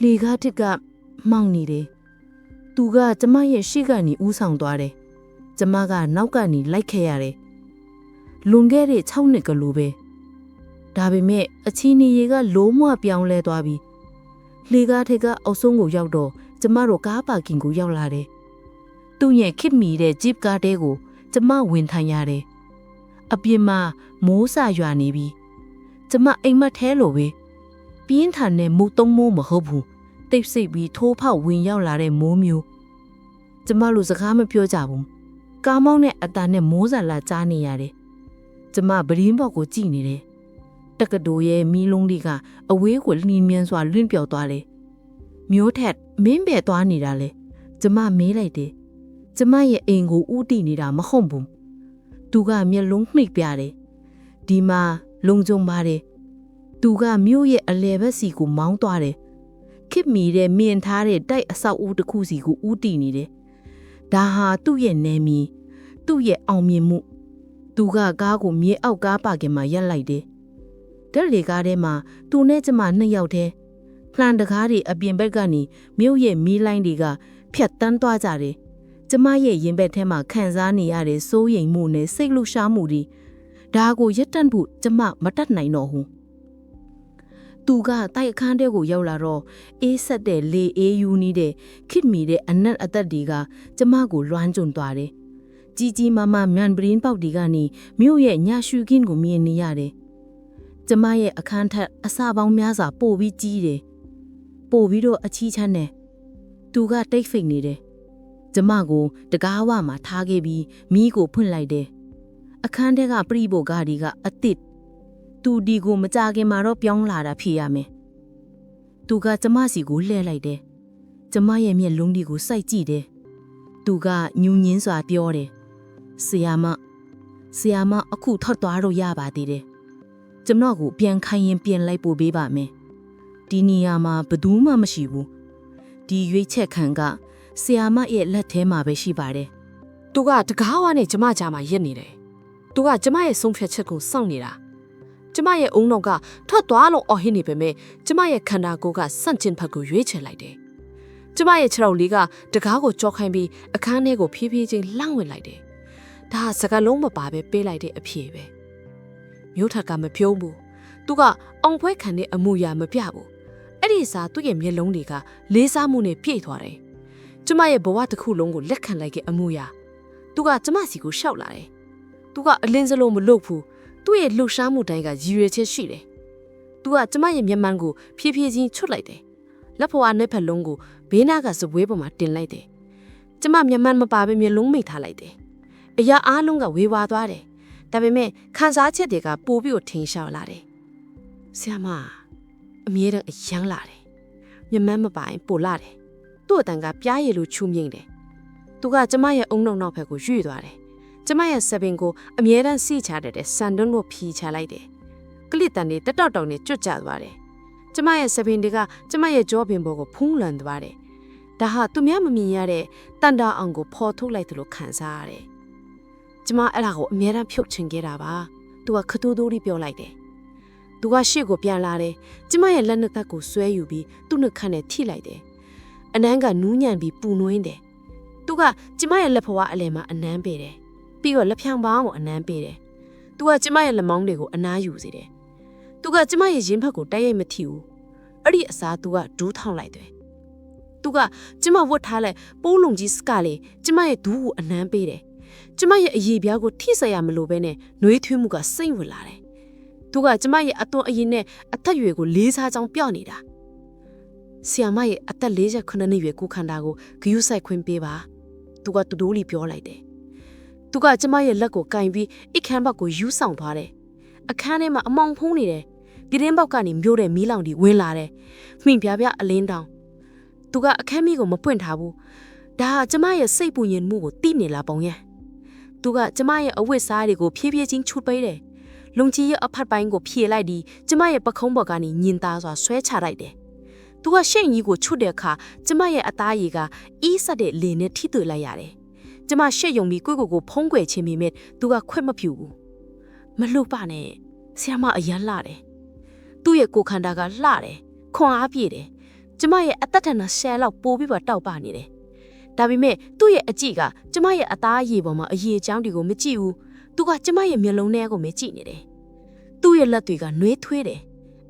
လေကားတစ်ကမောင်းနေတယ်သူကကျမရဲ့ရှေ့ကနေဦးဆောင်သွားတယ်ကျမကနောက်ကနေလိုက်ခဲ့ရတယ်လွန်ခဲ့တဲ့6နှစ်ကလိုပဲဒါပေမဲ့အချီနီရေကလုံးဝပြောင်းလဲသွားပြီလေကားထက်ကအောက်ဆုံးကိုရောက်တော့ကျမတို့ကားပါကင်ကိုရောက်လာတယ်သူ့ရဲ့ခစ်မီတဲ့ဂျစ်ကားတဲကိုကျမဝင်ထိုင်ရတယ်အပြင်မှာမိုးစာရွာနေပြီကျမအိမ်မက်ထဲလိုပဲပြင်းထန်တဲ့မိုးသုံးမိုးမဟုတ်ဘူးတိတ်ဆိတ်ပြီးထိုးဖောက်ဝင်ရောက်လာတဲ့မိုးမျိုးကျမတို့စကားမပြောကြဘူးကားမောင်းတဲ့အတန်နဲ့မိုးစာလာကြားနေရတယ်ကျမဗရင်းဘောက်ကိုကြည့်နေတယ်တက္ကသိုလ်ရဲ့မီးလုံးတွေကအဝေးကိုလင်းမြန်စွာလွင့်ပြော်သွားတယ်မျိုးထက်မင်းပဲသွားနေတာလေကျမမေးလိုက်တယ်ကျမရဲ့အိမ်ကိုဥတီနေတာမဟုတ်ဘူးသူကမျက်လုံးမှိတ်ပြတယ်ဒီမှာလုံခြုံပါတယ်သူကမြို့ရဲ့အလဲဘက်စီကိုမောင်းသွားတယ်ခစ်မီတဲ့မြင်ထားတဲ့တိုက်အဆောက်အဦတစ်ခုစီကိုဥတီနေတယ်ဒါဟာသူ့ရဲ့နယ်မြေသူ့ရဲ့အောင်မြင်မှုသူကကားကိုမြေအောက်ကားပါကင်မှာရပ်လိုက်တယ်ဓာတ်လေကားထဲမှာသူနဲ့ကျမနှစ်ယောက်တည်းဖလန်တကားတွေအပြင်ဘက်ကနေမြို့ရဲ့မီးလိုင်းတွေကဖြတ်တန်းသွားကြတယ်ကျမရဲ့ရင်ဘက်ထဲမှာခံစားနေရတဲ့စိုးရိမ်မှုနဲ့စိတ်လှုပ်ရှားမှုတွေဒါကိုရပ်တန့်ဖို့ကျမမတတ်နိုင်တော့ဘူးသူကတိုက်အခန်းထဲကိုရောက်လာတော့အေးဆက်တဲ့လေအေးယူနေတဲ့ခစ်မီတဲ့အနက်အသက်တွေကကျမကိုလွှမ်းကျွံသွားတယ်ကြီးကြီးမားမားမြန်ပရင်းပေါက်တွေကနေမြို့ရဲ့ညရှုခင်းကိုမြင်နေရတယ်ကျမရဲ့အခန်းထက်အစာပေါင်းများစွာပို့ပြီးကြီးတယ်ပို့ပြီးတော့အချီးချမ်းတယ်သူကတိတ်ဖိတ်နေတယ်ကျမကိုတကားဝမှာထားခဲ့ပြီးမီးကိုဖွင့်လိုက်တယ်အခန်းထဲကပရိဘောဂါဒီကအစ်စ်သူဒီကိုမကြခင်မှာတော့ပြောင်းလာတာဖြစ်ရမယ်သူကကျမစီကိုလှည့်လိုက်တယ်ကျမရဲ့မျက်လုံးတွေကိုစိုက်ကြည့်တယ်သူကညူညင်းစွာပြောတယ်ဆရာမအခုထွက်သွားလို့ရပါသေးတယ်ကျွန်တော်ကိုပြန်ခိုင်းရင်ပြန်လိုက်ပို့ပေးပါမယ်ဒီနေရာမှာဘယ်သူမှမရှိဘူးဒီရွေးချက်ခံကဆရာမရဲ့လက်ထဲမှာပဲရှိပါတယ် သူကတကားဝါနဲ့ကျမကြားမှာရက်နေတယ်သူကကျမရဲ့ဆုံးဖြတ်ချက်ကိုစောင့်နေတာကျမရဲ့အုံနောက်ကထွက်သွားလို့အော်ဟစ်နေပေမဲ့ကျမရဲ့ခန္ဓာကိုယ်ကစန့်ကျင်ဘက်ကိုရွေးချယ်လိုက်တယ်ကျမရဲ့ခြေထောက်လေးကတကားကိုကြောခိုင်းပြီးအခန်းထဲကိုဖြည်းဖြည်းချင်းလှမ်းဝင်လိုက်တယ်ဒါစကားလုံးမပါပဲပေးလိုက်တဲ့အဖြေပဲမျိုးထက်ကမပြုံးဘူးသူကအောင်ဖွဲခံတဲ့အမူအရာမပြဘူးအဲ့ဒီစားသူ့ရဲ့မျက်လုံးတွေကလေးစားမှုနဲ့ပြည့်သွားတယ်ကျမရဲ့ဘဝတစ်ခုလုံးကိုလက်ခံလိုက်တဲ့အမူအရာသူကကျမစီကိုရှောက်လာတယ်သူကအလင်းစလုံးမလုပ်ဘူးသူ့ရဲ့လှူရှားမှုတိုင်းကရည်ရွယ်ချက်ရှိတယ်သူကကျမရဲ့မျက်မှန်ကိုဖြည်းဖြည်းချင်းချွတ်လိုက်တယ်လက်ဖွာနဲ့ဖက်လုံးကိုဘေးနားကစပွဲပေါ်မှာတင်လိုက်တယ်ကျမမျက်မှန်မပါဘဲမျက်လုံးမိတ်ထားလိုက်တယ်အရာအားလုံးကဝေဝါသွားတယ်ဒါပေမဲ့ခံစားချက်တွေကပိုပြီးထင်ရှားလာတယ်ဆရာမအမြဲတမ်းအယမ်းလာတယ်မျက်မှန်မပိုင်ပိုလာတယ်သူ့အတန်ကပြားရည်လိုချူမြင့်တယ်သူကကျမရဲ့အုံနောက်နောက်ဘက်ကိုရွေ့သွားတယ်ကျမရဲ့စပင်ကိုအမြဲတမ်းစီချတဲ့ဆန်တွန်းလို့ဖြီးချလိုက်တယ်ကလစ်တန်တွေတက်တောက်တောင်တွေကျွတ်ကျသွားတယ်ကျမရဲ့စပင်တွေကကျမရဲ့ကြောပင်ပေါ်ကိုဖုံးလွှမ်းသွားတယ်ဒါဟာသူများမမြင်ရတဲ့တန်တာအောင်ကိုဖော်ထုတ်လိုက်တယ်လို့ခံစားရတယ်ကျမအဲ့ဒါကိုအမြဲတမ်းဖြုတ်ချင်ခဲ့တာပါသူကခတူးတူးလေးပြောလိုက်တယ်သူကရှေ့ကိုပြန်လာတယ်ကျမရဲ့လက်နှစ်သက်ကိုဆွဲယူပြီးသူ့နှုတ်ခမ်းနဲ့ထိလိုက်တယ်အနမ်းကနူးညံ့ပြီးပူနွင်းတယ်သူကကျမရဲ့လက်ဖွားအလယ်မှာအနမ်းပေးတယ်ပြီးတော့လက်ဖြောင်ပေါင်းကိုအနမ်းပေးတယ်သူကကျမရဲ့လက်မောင်းတွေကိုအနားယူစေတယ်သူကကျမရဲ့ရင်ဘတ်ကိုတိုက်ရိုက်မထိဘူးအဲ့ဒီအစားသူကဒူးထောင်လိုက်တယ်သူကကျမဝတ်ထားလိုက်ပိုးလုံးကြီးစကလေးကျမရဲ့ဒူးကိုအနမ်းပေးတယ်ကျမရဲ့အရေးပြားကိုထိဆက်ရမလို့ပဲနဲ့နှွေးထွေးမှုကစိတ်ဝင်လာတယ်သူကကျမရဲ့အသွင်အရင်နဲ့အသက်အရွယ်ကိုလေးစားကြောင်းပြောနေတာဆီယမရဲ့အသက်48နှစ်ရွယ်ကိုခန္ဓာကိုဂယုစိုက်ခွင့်ပေးပါသူကတူတူလေးပြောလိုက်တယ် သူကကျမရဲ့လက်ကိုကင်ပြီးအခန်းဘက်ကိုယူဆောင်သွားတယ်အခန်းထဲမှာအမောင်ဖုံးနေတယ်ပြတင်းပေါက်ကနေမျိုးတဲ့မီးလောင်တွေဝင်လာတယ်မှင်ပြပြအလင်းတောင်သူကအခန်းမီးကိုမပွင့်ထားဘူးဒါကကျမရဲ့စိတ်ပူညင်မှုကိုတိနေလာပုံရဲ့သူကကျမရဲ့အဝတ်စားတွေကိုဖြည်းဖြည်းချင်းချွတ်ပေးတယ်လုံကြီးရဲ့အဖက်ပိုင်းကိုဖြေလိုက်ပြီးကျမရဲ့ပခုံးပေါ်ကနေညင်သားစွာဆွဲချလိုက်တယ်သူကရှင့်ကြီးကိုချွတ်တဲ့အခါကျမရဲ့အသားရည်ကအီးဆက်တဲ့လေနဲ့ထိတွေ့လိုက်ရတယ်ကျမရှက်ယုံပြီးကိုကိုဖုံးကွယ်ခြင်းမိမဲ့သူကခွက်မဖြူဘူးမလှုပ်ပါနဲ့ဆရာမအရန်လှတယ်သူ့ရဲ့ကိုခန္ဓာကလှတယ်ခွန်အားပြည့်တယ်ကျမရဲ့အသက်ထန်ဆယ်လောက်ပိုးပြီးပါတောက်ပနေတယ်ဒါပေမဲ့သူ့ရဲ့အကြည့်ကကျမရဲ့အသားအရည်ပေါ်မှာအရည်အကြောင်းတွေကိုမကြည့်ဘူးသူကကျမရဲ့မျက်လုံးထဲကိုပဲကြည့်နေတယ်သူ့ရဲ့လက်တွေကနှွေးထွေးတယ်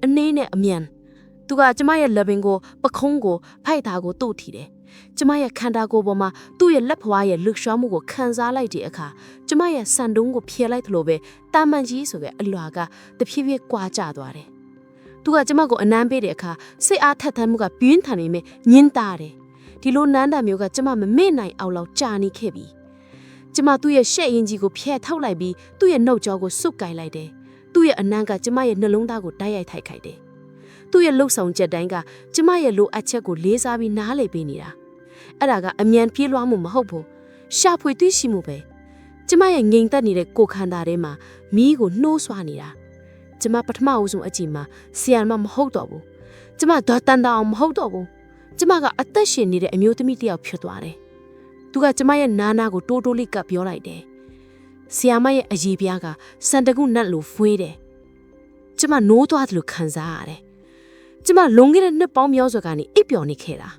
အနှေးနဲ့အမြန်သူကကျမရဲ့လက်ပင်ကိုပခုံးကိုဖိုက်သားကိုတို့ထီတယ်ကျမရဲ့ခန္ဓာကိုယ်ပေါ်မှာသူ့ရဲ့လက်ဖွားရဲ့လှုပ်ရှားမှုကိုခံစားလိုက်တဲ့အခါကျမရဲ့စံတုံးကိုဖျက်လိုက်သလိုပဲတာမန်ကြီးဆိုတဲ့အလွာကတဖြည်းဖြည်းကွာကျသွားတယ်သူကကျမကိုအနမ်းပေးတဲ့အခါစိတ်အားထက်သန်မှုကပြင်းထန်နေမယ်ညှင်းတာတယ်ဒီလိုနန်းတာမျိုးကကျမမမေ့နိုင်အောင်လောက်ကြာနေခဲ့ပြီကျမသူ့ရဲ့ရှက်ရင်ကြီးကိုဖျက်ထုတ်လိုက်ပြီးသူ့ရဲ့နှုတ်ကြောကိုစွတ်ကိုင်လိုက်တယ်သူ့ရဲ့အနမ်းကကျမရဲ့နှလုံးသားကိုတိုက်ရိုက်ထိုက်ခိုက်တယ်သူ့ရဲ့လှုပ်ဆောင်ချက်တိုင်းကကျမရဲ့လိုအပ်ချက်ကိုလေးစားပြီးနားလည်ပေးနေတာအဲ့ဒါကအမြန်ပြေးလွှားမှုမဟုတ်ဘူးရှာဖွေသိရှိမှုပဲကျမရဲ့ငြိမ်သက်နေတဲ့ကိုယ်ခန္ဓာထဲမှာမီးကိုနှိုးဆွားနေတာကျမပထမအဦးဆုံးအချိန်မှာဆီယမ်မဟုတ်တော့ဘူးကျမဒေါ်တန်တောင်မဟုတ်တော့ဘူးကျမကအသက်ရှင်နေတဲ့အမျိုးသမီးတစ်ယောက်ဖြစ်သွားတယ်သူကကျမရဲ့နာနာကိုတိုးတိုးလေးကပ်ပြောလိုက်တယ်ဆီယမ်မရဲ့အရေးပြားကစံတကုနတ်လိုဖွေးတယ်ကျမနိုးသွားတယ်လို့ခံစားရတယ်ကျမလုံခဲ့တဲ့နှစ်ပေါင်းများစွာကနေအိပ်ပျော်နေခဲ့တာ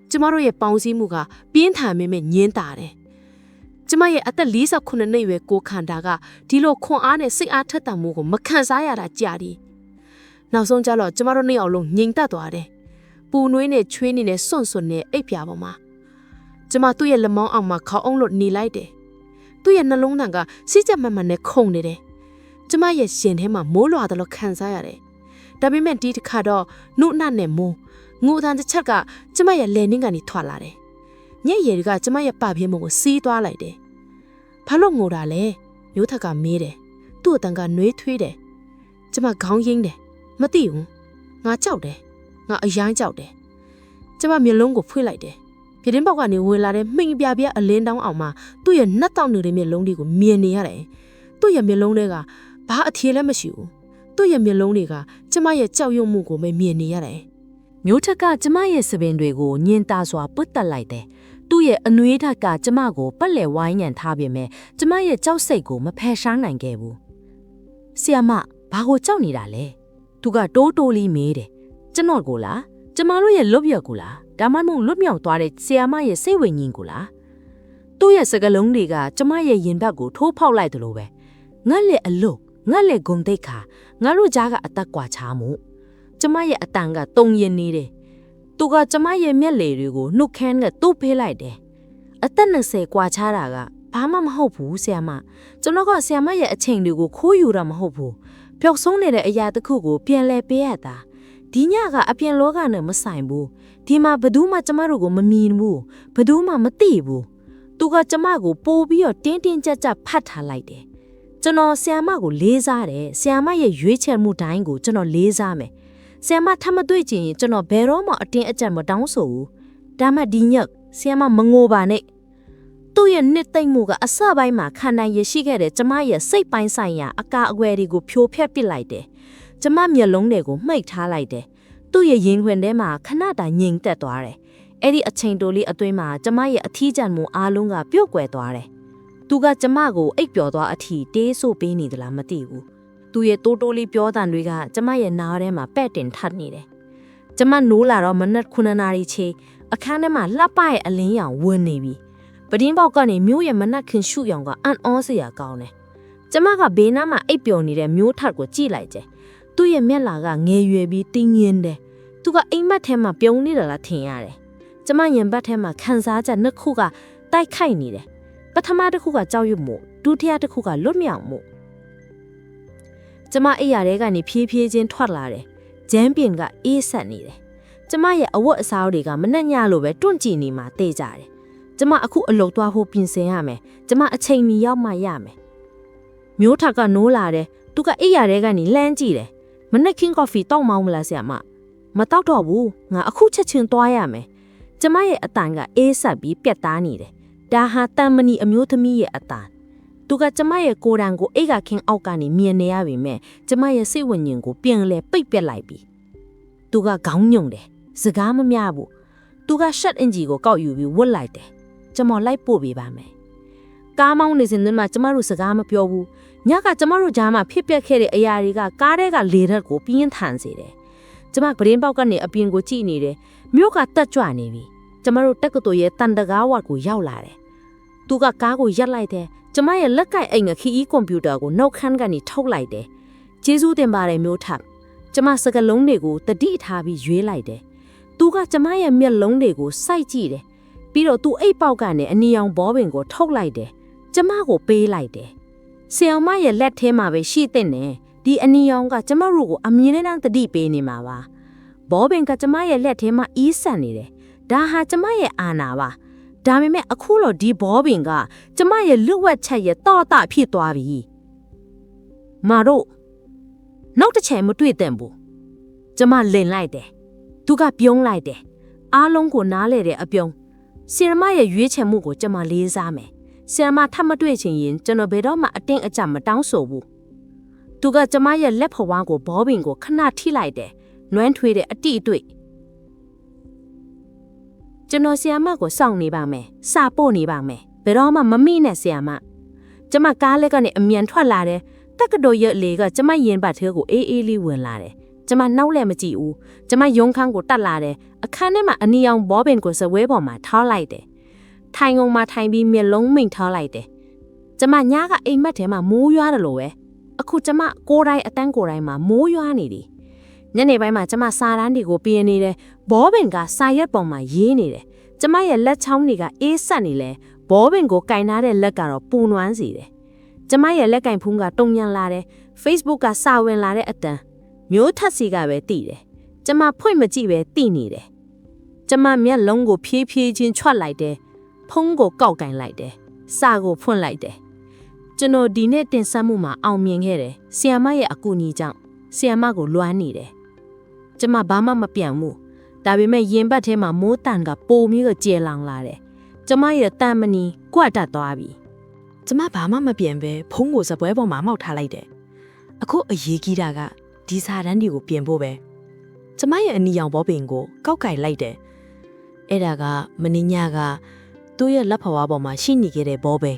ကျမတို့ရဲ့ပေါင်းစည်းမှုကပြင်းထန်မဲ့ညင်းတာတယ်ကျမရဲ့အသက်48နှစ်အရွယ်ကိုခန္ဓာကဒီလိုခွန်အားနဲ့စိတ်အားထက်သန်မှုကိုမခံစားရတာကြာပြီနောက်ဆုံးကျတော့ကျမတို့နှစ်ယောက်လုံးငြိမ်သက်သွားတယ်ပူနွေးနဲ့ချွေးနေနဲ့စွန့်စွန့်နဲ့အိပ်ပြာပေါ်မှာကျမသူ့ရဲ့လက်မောင်းအောင်မှာခေါင်းအောင်လို့နေလိုက်တယ်သူ့ရဲ့နှလုံးသားကစိတ်ကြမမှန်နဲ့ခုန်နေတယ်ကျမရဲ့ရှင်ထဲမှာမိုးလွာတယ်လို့ခံစားရတယ်ဒါပေမဲ့ဒီတစ်ခါတော့နှုတ်နှနဲ့မိုးငိုတန်တစ်ချက်ကကျမရဲ့လည်နှင်းကနေထွက်လာတယ်ညက်ရည်ကကျမရဲ့ပပြင်းမုံကိုစီးသွားလိုက်တယ်ဘာလို့ငိုတာလဲမျိုးထက်ကမေးတယ်သူ့အတန်ကနှွေးထွေးတယ်ကျမခေါင်းရင်းတယ်မသိဘူးငါကြောက်တယ်ငါအယိုင်းကြောက်တယ်ကျမမျက်လုံးကိုဖွင့်လိုက်တယ်ပြတင်းပေါက်ကနေဝင်လာတဲ့မှိန်ပြပြအလင်းတောင်းအောင်မှာသူ့ရဲ့နှက်တောက်နေတဲ့မျက်လုံးတွေကိုမြင်နေရတယ်သူ့ရဲ့မျက်လုံးတွေကဘာအထည်လည်းမရှိဘူးသူ့ရဲ့မျက်လုံးတွေကကျမရဲ့ကြောက်ရွံ့မှုကိုပဲမြင်နေရတယ်မျိုးထက်ကကျမရဲ့စပင်တွေကိုညင်တာစွာပုတ်တက်လိုက်တယ်သူ့ရဲ့အနှွေးထက်ကကျမကိုပက်လက်ဝိုင်းညံထားပေမဲ့ကျမရဲ့ကြောက်စိတ်ကိုမဖယ်ရှားနိုင်ခဲ့ဘူးဆီယမဘာကိုကြောက်နေတာလဲသူကတိုးတိုးလေးမေးတယ်ကျွန်တော်ကိုလားကျမတို့ရဲ့လွတ်ပြောက်ကိုလားဒါမှမဟုတ်လွတ်မြောက်သွားတဲ့ဆီယမရဲ့စိတ်ဝိညာဉ်ကိုလားသူ့ရဲ့စကားလုံးတွေကကျမရဲ့ရင်ဘတ်ကိုထိုးဖောက်လိုက်တယ်လို့ပဲငါလက်အလုတ်ငါလက်ဂုံတိတ်ခါငါတို့ကြားကအသက်ကွာချားမှုကျမရဲ့အတန်ကတုံရင်နေတယ်သူကကျမရဲ့မျက်လေတွေကိုနှုတ်ခမ်းကတူးဖေးလိုက်တယ်အသက်20ကွာချားတာကဘာမှမဟုတ်ဘူးဆီယမကျွန်တော်ကဆီယမရဲ့အချိန်တွေကိုခိုးယူတာမဟုတ်ဘူးပျောက်ဆုံးနေတဲ့အရာတစ်ခုကိုပြန်လဲပေးရတာဒီညကအပြင်လောကနဲ့မဆိုင်ဘူးဒီမှာဘယ်သူမှကျမတို့ကိုမမြင်ဘူးဘယ်သူမှမသိဘူးသူကကျမကိုပိုးပြီးတော့တင်းတင်းကြပ်ကြပ်ဖတ်ထားလိုက်တယ်ကျွန်တော်ဆီယမကိုလေးစားတယ်ဆီယမရဲ့ရွေးချယ်မှုတိုင်းကိုကျွန်တော်လေးစားမယ်ဆီယမထမတွေ့ချင်ရင်ကျွန်တော်ဘယ်တော့မှအတင်းအကျပ်မတောင်းဆိုဘူးဒါမှဒီညက်ဆီယမမငိုပါနဲ့သူ့ရဲ့နှစ်သိမ့်မှုကအစပိုင်းမှာခံနိုင်ရရှိခဲ့တဲ့ကျမရဲ့စိတ်ပိုင်းဆိုင်ရာအကာအကွယ်တွေကိုဖြိုဖျက်ပစ်လိုက်တယ်ကျမမျက်လုံးတွေကိုမှိတ်ထားလိုက်တယ်သူ့ရဲ့ရင်ခွင်ထဲမှာခဏတာငြိမ်သက်သွားတယ်အဲ့ဒီအချိန်တိုလေးအတွင်းမှာကျမရဲ့အထီးကျန်မှုအားလုံးကပြုတ်ကွယ်သွားတယ်သူကကျမကိုအိပ်ပျော်သွားအထီတေးဆို့ပေးနေသလားမသိဘူးသူရဲ့တိုးတိုးလေးပြောတန်တွေကကျမရဲ့နားထဲမှာပဲ့တင်ထပ်နေတယ်ကျမနိုးလာတော့မနက်9နာရီချေအခန်းထဲမှာလှပရဲ့အလင်းရောင်ဝင်နေပြီပတင်းပေါက်ကနေမျိုးရဲ့မနက်ခင်ရှုရောင်ကအံ့ဩစရာကောင်းတယ်ကျမကဘေးနားမှာအိပ်ပျော်နေတဲ့မျိုးထပ်ကိုကြည့်လိုက်တယ်သူ့ရဲ့မျက်လာကငယ်ရွယ်ပြီးတင်းငင်းတယ်သူကအိမ်မက်ထဲမှာပြုံးနေတာလားထင်ရတယ်ကျမရင်ဘတ်ထဲမှာခံစားချက်နှစ်ခုကတိုက်ခိုက်နေတယ်ပထမတစ်ခုကကြောက်ရွံ့မှုဒုတိယတစ်ခုကလွတ်မြောက်မှုကျမအိယာထဲကနေဖြည်းဖြည်းချင်းထွက်လာတယ်ဂျမ်းပြင်ကအေးဆက်နေတယ်ကျမရဲ့အဝတ်အစားတွေကမနှက်ညလို့ပဲတွန့်ကြည့်နေမှတေးကြတယ် ကျမအခုအလုပ်သွားဖို့ပြင်ဆင်ရမယ်ကျမအချိန်မီရောက်မှရမယ်မျိုးထက်ကနိုးလာတယ်သူကအိပ်ရတဲ့ကနေလှမ်းကြည့်တယ်မနက်ခင်းကော်ဖီတောက်မောင်းမလားဆရာမမတောက်တော့ဘူးငါအခုချက်ချင်းသွားရမယ်ကျမရဲ့အတန်ကအေးဆက်ပြီးပြက်သားနေတယ်ဒါဟာတန်မနီအမျိုးသမီးရဲ့အတန်သူကကျမရဲ့ကိုယ်တံကိုအိတ်ကခင်းအောက်ကနေမြင်နေရပြီမဲ့ကျမရဲ့စိတ်ဝိညာဉ်ကိုပြန်လဲပိတ်ပက်လိုက်ပြီသူကခေါင်းညုံတယ်စကားမများဘူးသူကရှက်အင်ဂျီကိုကောက်ယူပြီးဝတ်လိုက်တယ်ကျမလိုက်ပို့ပေးပါမယ်ကားမောင်းနေစဉ်မှာကျမတို့စကားမပြောဘူးညကကျမတို့ကြားမှာဖြစ်ပျက်ခဲ့တဲ့အရာတွေကကားထဲကလေဓာတ်ကိုပြင်းထန်စေတယ်ကျမပရင်းပေါက်ကနေအပြင်ကိုကြည့်နေတယ်မြို့ကတက်ကြွနေပြီကျမတို့တက္ကသိုလ်ရဲ့တန်တကားဝတ်ကိုရောက်လာတယ်သူကကားကိုရပ်လိုက်တယ်ကျမရဲ့လက်ကိုက်အိမ်ငခီးကွန်ပျူတာကိုနှုတ်ခမ်းကနေထုတ်လိုက်တယ်ကျေးဇူးတင်ပါတယ်မျိုးထပ်ကျမစကလုံးတွေကိုတတိထားပြီးရွေးလိုက်တယ်သူကကျမရဲ့မျက်လုံးတွေကိုစိုက်ကြည့်တယ်ပြီးတော့သူအိတ်ပေါက်ကနေအနီရောင်ဘောပင်ကိုထုတ်လိုက်တယ်ကျမကိုပေးလိုက်တယ်ဆီအောင်မရဲ့လက်ထဲမှာပဲရှိတဲ့နဲ့ဒီအနီရောင်ကကျမတို့ကိုအမြင်နဲ့တတိပေးနေမှာပါဘောပင်ကကျမရဲ့လက်ထဲမှာအီးဆန်နေတယ်ဒါဟာကျမရဲ့အာနာပါဒါပေမဲ့အခုတော့ဒီဘောပင်ကကျမရဲ့လွတ်ဝက်ချက်ရဲ့တော့တာဖြစ်သွားပြီမာတို့နောက်တစ်ချိန်မတွေ့တဲ့ဘူးကျမလင်လိုက်တယ်သူကပြုံးလိုက်တယ်အားလုံးကိုနားလဲတဲ့အပြုံးဆီရမရဲ့ရွေးချယ်မှုကိုကျမလေးစားမယ်ဆီရမထပ်မတွေ့ချင်ရင်ကျွန်တော်ဘယ်တော့မှအတင်းအကျပ်မတောင်းဆိုဘူးသူကကျမရဲ့လက်ဖွားကိုဘောပင်ကိုခဏထိလိုက်တယ်နွမ်းထွေးတဲ့အတိအတွေ့ကျွန်တော်ဆီယမကိုစောင့်နေပါမယ်စာပို့နေပါမယ်ဘယ်တော့မှမမိနဲ့ဆီယမကျမကားလက်ကနေအမြန်ထွက်လာတယ်တက္ကသိုလ်ရဲ့လေကကျမရင်ပတ်သေးကိုအေးအေးလေးဝင်လာတယ်ကျမနောက်လည်းမကြည့်ဘူးကျမရုံခန်းကိုတက်လာတယ်အခန်းထဲမှာအနီရောင်ဘောပင်ကိုစဝဲပေါ်မှာထားလိုက်တယ်ထိုင်ကုန်မှာထိုင်ပြီးမျက်လုံးမိန်ထားလိုက်တယ်ကျမညကအိမ်မက်ထဲမှာမိုးရွာတယ်လို့ပဲအခုကျမကိုယ်တိုင်အတန်းကိုယ်တိုင်မှာမိုးရွာနေတယ်ညနေပိုင်းမှာကျမစာတန်းတွေကိုပြင်နေတယ်ဘောပင်ကစာရွက်ပေါ်မှာရေးနေတယ်ကျမရဲ့လက်ချောင်းတွေကအေးဆက်နေလဲဘောပင်ကိုကင်ထားတဲ့လက်ကတော့ပူနွမ်းစေတယ်ကျမရဲ့လက်ကင်ဖုံးကတုံညံလာတယ် Facebook ကစာဝင်လာတဲ့အတန်မျိုးထက်စီကပဲတည်တယ်ကျမဖွင့်မကြည့်ပဲတည်နေတယ်ကျမမျက်လုံးကိုဖြည်းဖြည်းချင်းချွတ်လိုက်တယ်ဖုံးကိုကောက်ကင်လိုက်တယ်စာကိုဖွင့်လိုက်တယ်ကျွန်တော်ဒီနေ့တင်ဆက်မှုမှာအောင်မြင်ခဲ့တယ်ဆီယမရဲ့အကူအညီကြောင့်ဆီယမကိုလွှမ်းနေတယ်ကျမဘာမှမပြန်ဘူးဒါပေမဲ့ရင်ဘတ်ထဲမှာမိုးတန်ကပိုပြီးတော့ကျေလောင်လာတယ်ကျမရဲ့တန်မနီကွက်တက်သွားပြီကျမဘာမှမပြန်ပဲဖုံးကိုစပွဲပေါ်မှာမှောက်ထားလိုက်တယ်အခုအရေးကြီးတာကဒီစာတန်းတွေကိုပြင်ဖို့ပဲကျမရဲ့အနီရောင်ဘောပင်ကိုကောက်ကင်လိုက်တယ်အဲ့ဒါကမင်းညကသူ့ရဲ့လက်ဖွားပေါ်မှာရှိနေခဲ့တဲ့ဘောပင်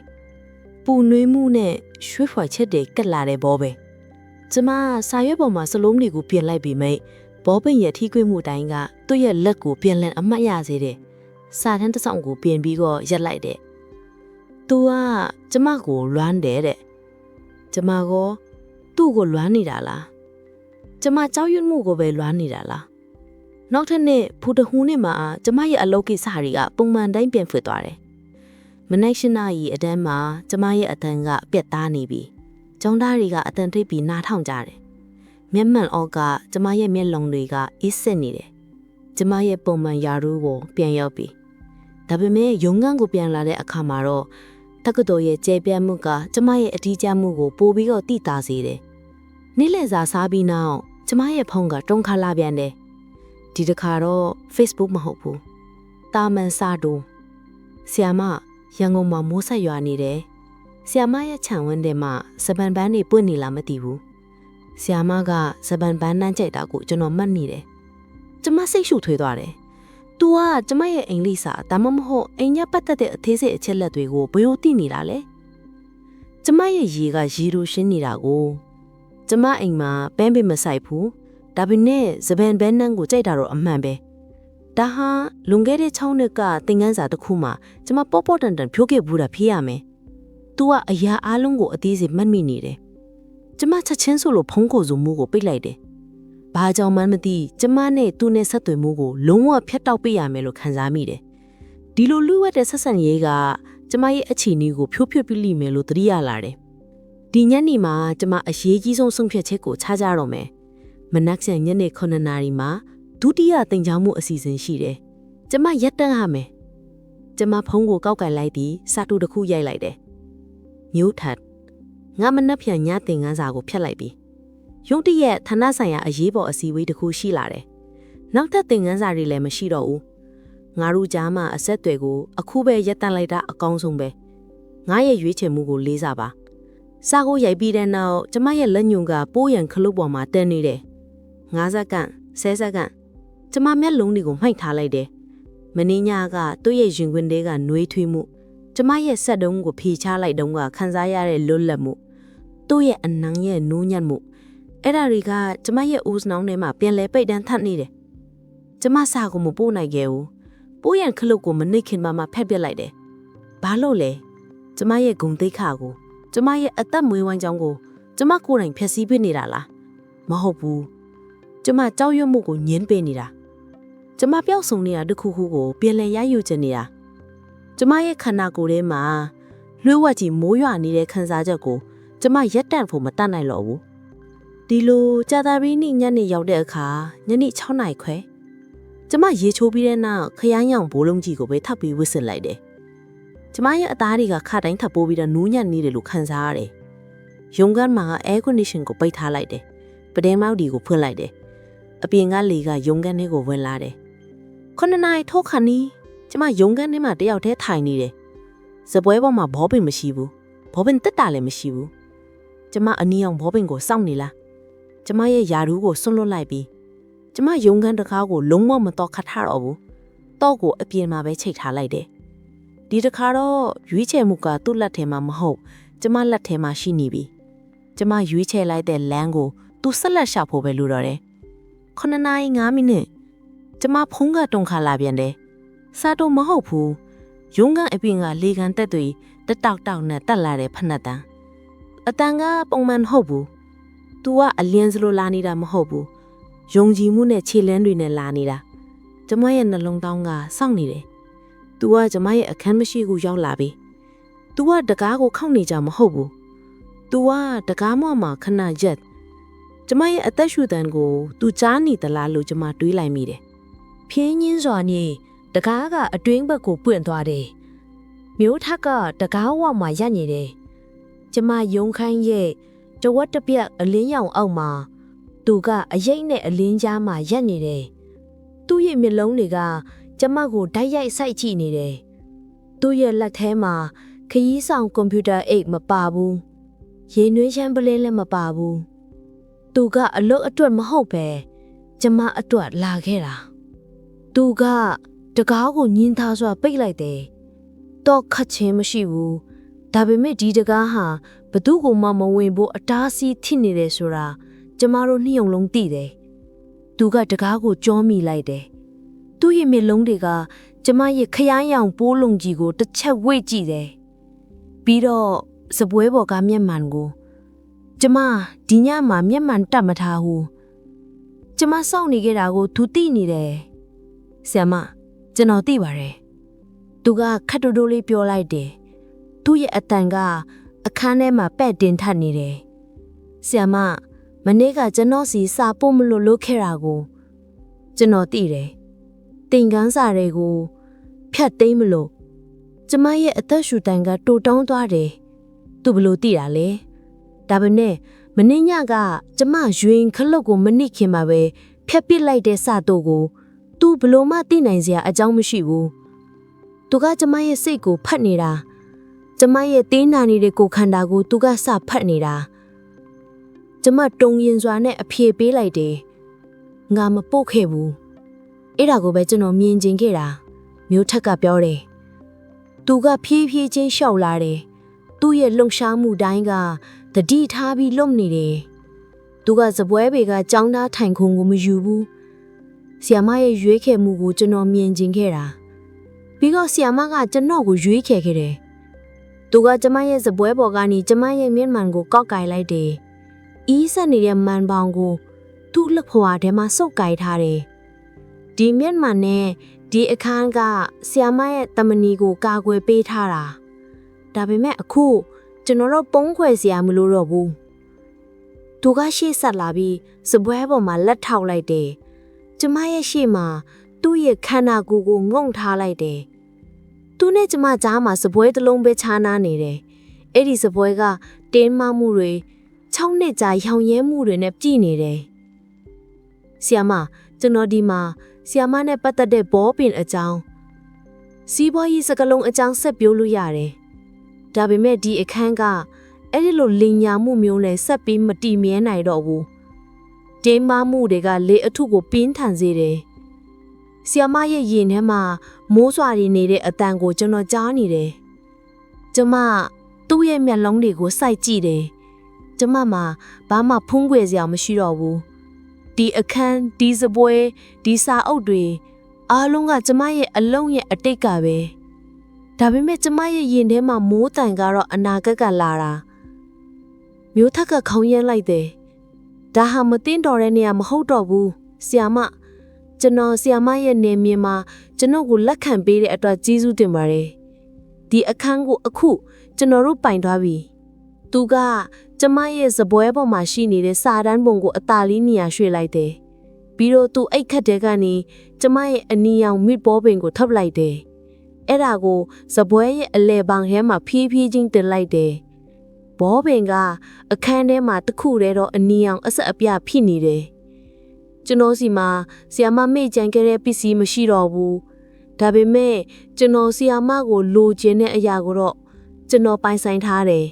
ပူနွေးမှုနဲ့ရွှေဖွာချက်တွေကက်လာတဲ့ဘောပင်ကျမစာရွက်ပေါ်မှာစလုံးတွေကိုပြင်လိုက်ပြီးမိတ်ဘောပင်ရဲ့ထိခွေမှုတိုင်းကသူ့ရဲ့လက်ကိုပြန်လည်အမှတ်ရစေတယ်စာတန်းတစ်စောင်ကိုပြင်ပြီးတော့ရက်လိုက်တယ်သူကကျမကိုလွမ်းတယ်တဲ့ကျမကသူ့ကိုလွမ်းနေတာလားကျမကြောက်ရွံ့မှုကိုပဲလွမ်းနေတာလားနောက်ထပ်နေ့ဖူတဟူးနေ့မှာကျမရဲ့အလုပ်ကိစ္စတွေကပုံမှန်တိုင်းပြန်ဖွင့်သွားတယ်မနက်၈နာရီအတန်းမှာကျမရဲ့အတန်းကပြက်သားနေပြီကျောင်းသားတွေကအတန်းထိပ်ပြီးနားထောင်ကြတယ်မျက်မှန်အောက်ကကျမရဲ့မျက်လုံးတွေကအေးစစ်နေတယ်ကျမရဲ့ပုံမှန်ယာရူးကိုပြန်ရောက်ပြီဒါပေမဲ့ရုံငန်းကိုပြန်လာတဲ့အခါမှာတော့တက္ကသိုလ်ရဲ့ကျေပြတ်မှုကကျမရဲ့အထီးကျမှုကိုပိုပြီးတော့တိတာစေတယ်နေ့လည်စာစားပြီးနောက်ကျမရဲ့ဖုန်းကတုံးခါလာပြန်တယ်ဒီတစ်ခါတော့ Facebook မဟုတ်ဘူးတာမန်စာတူဆီယာမရန်ကုန်မှာမိုးဆက်ရွာနေတယ်ဆီယာမရဲ့ခြံဝန်းထဲမှာစပန်ပန်းတွေပွင့်နေလားမသိဘူးဆီယာမကစပန်ပန်းနှမ်းကြိုက်တာကိုကျွန်တော်မှတ်မိတယ်ကျမစိတ်ရှုထွေးသွားတယ်။ "तू ကကျမရဲ့အိမ်လိပ်စာဒါမှမဟုတ်အိမ်ညပတ်သက်တဲ့အသေးစိတ်အချက်လက်တွေကိုဘယ်လိုသိနေတာလဲ။ကျမရဲ့ရေကရေလိုရှင်းနေတာကိုကျမအိမ်မှာပန်းပင်မဆိုင်ဘူး။ဒါပေမဲ့စပန်ဘန်းနန်းကိုကြိုက်တာတော့အမှန်ပဲ။ဒါဟာလွန်ခဲ့တဲ့6နှစ်ကသင်ခန်းစာတစ်ခုမှာကျမပေါ့ပေါ့တန်တန်ဖြိုးခဲ့ဘူးတာဖြစ်ရမယ်။ "तू ကအရာအားလုံးကိုအသေးစိတ်မှတ်မိနေတယ်။ကျမချက်ချင်းဆိုလို့ဖုံးကိုစုံမှုကိုပိတ်လိုက်တယ်။ဘာကြောင့်မှမသိကျမနဲ့သူနဲ့ဆက်သွယ်မှုကိုလုံးဝဖျက်တောက်ပေးရမယ်လို့ခံစားမိတယ်။ဒီလိုလူဝတ်တဲ့ဆက်ဆံရေးကကျမရဲ့အခြေအနေကိုဖြိုးဖြွက်ပြလိမ့်မယ်လို့သတိရလာတယ်။ဒီညနေမှာကျမအရေးကြီးဆုံးဆုံးဖြတ်ချက်ကိုချကြတော့မယ်။မနက်ဖြန်ညနေ9နာရီမှာဒုတိယသင်ကြားမှုအစီအစဉ်ရှိတယ်။ကျမရက်တန်းရမယ်။ ကျမဖုန်းကိုကောက်ကင်လိုက်ပြီးစာတူတစ်ခုရိုက်လိုက်တယ်မျိုးထက်ငါမနှက်ဖြန်ညသင်ခန်းစာကိုဖျက်လိုက်ပြီးရုံးတရက်ဌာနဆိုင်ရာအရေးပေါ်အစည်းအဝေးတစ်ခုရှိလာတယ်နောက်ထပ်သင်ခန်းစာတွေလည်းမရှိတော့ဘူးငါတို့ကြားမှာအဆက်အသွယ်ကိုအခုပဲရပ်တန့်လိုက်တာအကောင်းဆုံးပဲငါရဲ့ရွေးချယ်မှုကိုလေးစားပါစာကိုရိုက်ပြီးတဲ့နောက်ကျမရဲ့လက်ညှိုးကပိုးရန်ခလုတ်ပေါ်မှာတက်နေတယ်9စက္ကန့်10စက္ကန့်ကျမမျက်လုံးတွေကိုမှိတ်ထားလိုက်တယ်မင်းညကသူ့ရဲ့ရင်ခွင်ထဲကနှွေးထွေးမှုကျမရဲ့ဆက်တုံးကိုဖြေချလိုက်တုန်းကခံစားရတဲ့လွတ်လပ်မှုသူ့ရဲ့အနံရဲ့နိုးညံ့မှုအဲ့ဒါတွေကကျမရဲ့ဦးစနောင်းထဲမှာပြန်လဲပိတ်တန်းထပ်နေတယ်ကျမစာကိုမပို့နိုင်ခဲ့ဘူးပိုးရန်ခလုတ်ကိုမနှိမ့်ခင်မှဖက်ပစ်လိုက်တယ်ဘာလို့လဲကျမရဲ့ဂုဏ်သိက္ခာကိုကျမရဲ့အသက်မွေးဝမ်းကြောင်းကိုကျမကိုယ်တိုင်ဖျက်ဆီးပစ်နေတာလားမဟုတ်ဘူးကျမကြောက်ရွံ့မှုကိုညှင်းပယ်နေတာကျမပျောက်ဆုံးနေတာတခုခုကိုပြန်လည်ရယူချင်နေတာကျမရဲ့ခန္ဓာကိုယ်ထဲမှာလွှဲဝက်ကြီးမိုးရွာနေတဲ့ခံစားချက်ကိုကျမရက်တန့်ဖို့မတတ်နိုင်တော့ဘူးဒီလိုကြာသပတေးနေ့ညနေရောက်တဲ့အခါညနေ6နာရီခွဲကျမရေချိုးပြီးတဲ့နောက်ခရိုင်းရောင်ဘိုးလုံးကြီးကိုပဲထပ်ပြီးဝစ်စစ်လိုက်တယ်ကျမရဲ့အသားတွေကခါတိုင်းထပ်ပိုးပြီးတော့နူးညံ့နေတယ်လို့ခံစားရတယ်ရုံကန်းမှာ air condition ကိုပိတ်ထားလိုက်တယ်ပဒဲမောက်ဒီကိုဖွင့်လိုက်တယ်အပြင်ကလေကရုံကန်းထဲကိုဝင်လာတယ်9နာရီထိုးခါနီးကျမရုံကန်းထဲမှာတယောက်တည်းထိုင်နေတယ်စပွဲပေါ်မှာဘောပင်မရှိဘူးဘောပင်တက်တာလည်းမရှိဘူးကျမအနီအောင်ဘောပင်ကိုစောင့်နေလားကျမရဲ့ယာရူးကိုဆွန့်လွတ်လိုက်ပြီးကျမရုံကန်းတကားကိုလုံးဝမတော့ခတ်ထားတော့ဘူးတော့ကိုအပြင်မှာပဲချိတ်ထားလိုက်တယ်ဒီတခါတော့ရွေးချယ်မှုကသူ့လက်ထဲမှာမဟုတ်ကျမလက်ထဲမှာရှိနေပြီကျမရွေးချယ်လိုက်တဲ့လမ်းကိုသူဆက်လက်ရှာဖို့ပဲလိုတော့တယ်9နာရီ5မိနစ်ကျမဖုန်းကတုံခါလာပြန်တယ်စားတော့မဟုတ်ဘူးရုံးကန်အပြင်ကလေကန်တက်တွေတက်တောက်တောက်နဲ့တက်လာတဲ့ဖက်နှက်တန်းအတန်ကပုံမှန်မဟုတ်ဘူး तू ကအလင်းစလိုလာနေတာမဟုတ်ဘူးယုံကြည်မှုနဲ့ခြေလန်းတွေနဲ့လာနေတာကျမရဲ့နှလုံးသားကစောင့်နေတယ် तू ကကျမရဲ့အခန်းမရှိကိုရောက်လာပြီ तू ကတကားကိုခောက်နေကြမဟုတ်ဘူး तू ကတကားမှာခဏရက်ကျမရဲ့အသက်ရှူတန်းကို तू ကြားနေသလားလို့ကျမတွေးလိုက်မိတယ် ဖြင်းညင်းစွာနဲ့တကားကအတွင်းဘက်ကိုပွင့်သွားတယ်မျိုးထက်ကတကားဝမှာရပ်နေတယ်ကျမယုံခိုင်းရဲ့တဝက်တစ်ပြက်အလင်းရောင်အောက်မှာသူကအရိပ်နဲ့အလင်းကြားမှာရပ်နေတယ်သူ့ရဲ့မျက်လုံးတွေကကျမကိုဓာတ်ရိုက်စိုက်ကြည့်နေတယ်သူ့ရဲ့လက်ထဲမှာခရီးဆောင်ကွန်ပျူတာအိတ်မပါဘူးရေနွေးချမ်းပလင်းလည်းမပါဘူးသူကအလုပ်အတွက်မဟုတ်ပဲကျမအတွက်လာခဲ့တာသူကတကားကိုညင်းထားစွာပိတ်လိုက်တယ်တော့ခတ်ချင်းမရှိဘူးဒါပေမဲ့ဒီတကားဟာဘသူ့ကိုမှမဝင်ဖို့အတားအဆီးထိနေတယ်ဆိုတာကျမတို့နှစ်ယောက်လုံးသိတယ်သူကတကားကိုကြောမိလိုက်တယ်သူ့ရဲ့မျက်လုံးတွေကကျမရဲ့ခရိုင်းရောင်ပိုးလုံးကြီးကိုတစ်ချက်ဝှေ့ကြည့်တယ်ပြီးတော့စပွဲပေါ်ကမျက်မှန်ကိုကျမဒီညမှာမျက်မှန်တတ်မထားဘူးကျမစောင့်နေခဲ့တာကိုသူသိနေတယ်ဆရာမကျွန်တော်သိပါတယ်သူကခက်တိုးတိုးလေးပြောလိုက်တယ်သူ့ရဲ့အတန်ကအခန်းထဲမှာပဲ့တင်ထပ်နေတယ်ဆရာမမနေ့ကကျွန်တော်စီစာပို့မလို့လုပ်ခဲ့တာကိုကျွန်တော်သိတယ်တင်ကန်းစာတွေကိုဖြတ်သိမ်းမလို့ကျမရဲ့အသက်ရှူတန်ကတိုးတောင်းသွားတယ်သူဘလို့သိတာလဲဒါပေမဲ့မနေ့ညကကျမရွင်ခလုတ်ကိုမနစ်ခင်မှာပဲဖြတ်ပစ်လိုက်တဲ့စာတို့ကိုသူဘလို့မှသိနိုင်စရာအကြောင်းမရှိဘူးသူကကျမရဲ့စိတ်ကိုဖတ်နေတာကျမရဲ့သေးနာနေတဲ့ကိုယ်ခန္ဓာကိုသူကစဖတ်နေတာကျမတုံရင်စွာနဲ့အဖြေပေးလိုက်တယ်ငါမပို့ခဲ့ဘူးအဲ့ဒါကိုပဲကျွန်တော်မြင်ကျင်ခဲ့တာမျိုးထက်ကပြောတယ်သူကဖြည်းဖြည်းချင်းလျှောက်လာတယ်သူ့ရဲ့လှုပ်ရှားမှုတိုင်းကတတိထားပြီးလွတ်နေတယ်သူကစပွဲပေကကြောင်းသားထိုင်ခုံကိုမယူဘူးဆီယမရဲ့ရွေးခဲ့မှုကိုကျွန်တော်မြင်ကျင်ခဲ့တာပြီးတော့ဆီယမကကျွန်တော်ကိုရွေးခဲ့တယ်သူကကျမရဲ့စပွဲပေါ်ကနေကျမရဲ့မျက်မှန်ကိုကောက်ကင်လိုက်တယ်။အီးဆက်နေတဲ့မှန်ပေါင်ကိုသူ့လက်ဖွာထဲမှာစုပ်ကိုင်ထားတယ်။ဒီမျက်မှန်နဲ့ဒီအခန်းကဆီယမရဲ့တမနီကိုကာကွယ်ပေးထားတာ။ဒါပေမဲ့အခုကျွန်တော်တို့ပုံးခွဲစရာမလိုတော့ဘူး။သူကရှေ့ဆက်လာပြီးစပွဲပေါ်မှာလက်ထောက်လိုက်တယ်။ကျမရဲ့ရှေ့မှာသူ့ရဲ့ခန္ဓာကိုယ်ကိုငုံထားလိုက်တယ်။ သူနဲ့ကျမကြားမှာစပွဲတစ်လုံးပဲခြားနာနေတယ်အဲ့ဒီစပွဲကတင်းမမှုတွေ6နှစ်ကြာရောင်ရဲမှုတွေနဲ့ပြည်နေတယ်ဆီယာမကျွန်တော်ဒီမှာဆီယာမနဲ့ပတ်သက်တဲ့ဘောပင်အကြောင်းစီးပွားရေးစကားလုံးအကြောင်းဆက်ပြောလို့ရတယ်ဒါပေမဲ့ဒီအခန်းကအဲ့ဒီလိုလင်ညာမှုမျိုးနဲ့ဆက်ပြီးမတည်မြဲနိုင်တော့ဘူးတင်းမမှုတွေကလေအထုကိုပြင်းထန်စေတယ်ဆီယာမရဲ့ရင်ထဲမှာမိုးစွာတွေနေတဲ့အတန်ကိုကျွန်တော်ကြားနေတယ်ကျမသူ့ရဲ့မျက်လုံးတွေကိုစိုက်ကြည့်တယ်ကျမမှာဘာမှဖုံးကွယ်စရာမရှိတော့ဘူးဒီအခန်းဒီစပွဲဒီစာအုပ်တွေအားလုံးကကျမရဲ့အလုံးရဲ့အတိတ်ကပဲဒါပေမဲ့ကျမရဲ့ရင်ထဲမှာမိုးတန်ကတော့အနာဂတ်ကလာတာမျိုးထက်ကခေါင်းရမ်းလိုက်တယ်ဒါဟာမသိတော်တဲ့နေရာမဟုတ်တော့ဘူးဆီယာမကျွန်တော်ဆီယာမရဲ့နေမြေမှာကျွန်တော်ကိုလက်ခံပေးတဲ့အတွက်ကျေးဇူးတင်ပါတယ်ဒီအခန်းကိုအခုကျွန်တော်တို့ပိုင်သွားပြီသူကကျမရဲ့စပွဲပေါ်မှာရှိနေတဲ့စာတန်းပုံကိုအသာလေးနေရာရွှေ့လိုက်တယ်ပြီးတော့သူအိတ်ခတ်တဲ့ကနေကျမရဲ့အနီရောင်မစ်ဘောပင်ကိုထပ်လိုက်တယ်အဲ့ဒါကိုစပွဲရဲ့အလဲပေါင်ထဲမှာဖြည်းဖြည်းချင်းတင်လိုက်တယ်ဘောပင်ကအခန်းထဲမှာတစ်ခုတည်းတော့အနီရောင်အဆက်အပြဖြစ်နေတယ်ကျွန်တော်စီမှာဆီယာမမေ့ကြံခဲ့တဲ့ပစ္စည်းမရှိတော့ဘူးဒါပေမဲ့ကျွန်တော်ဆီယာမကိုလိုချင်တဲ့အရာကိုတော့ကျွန်တော်ပိုင်ဆိုင်ထားတယ်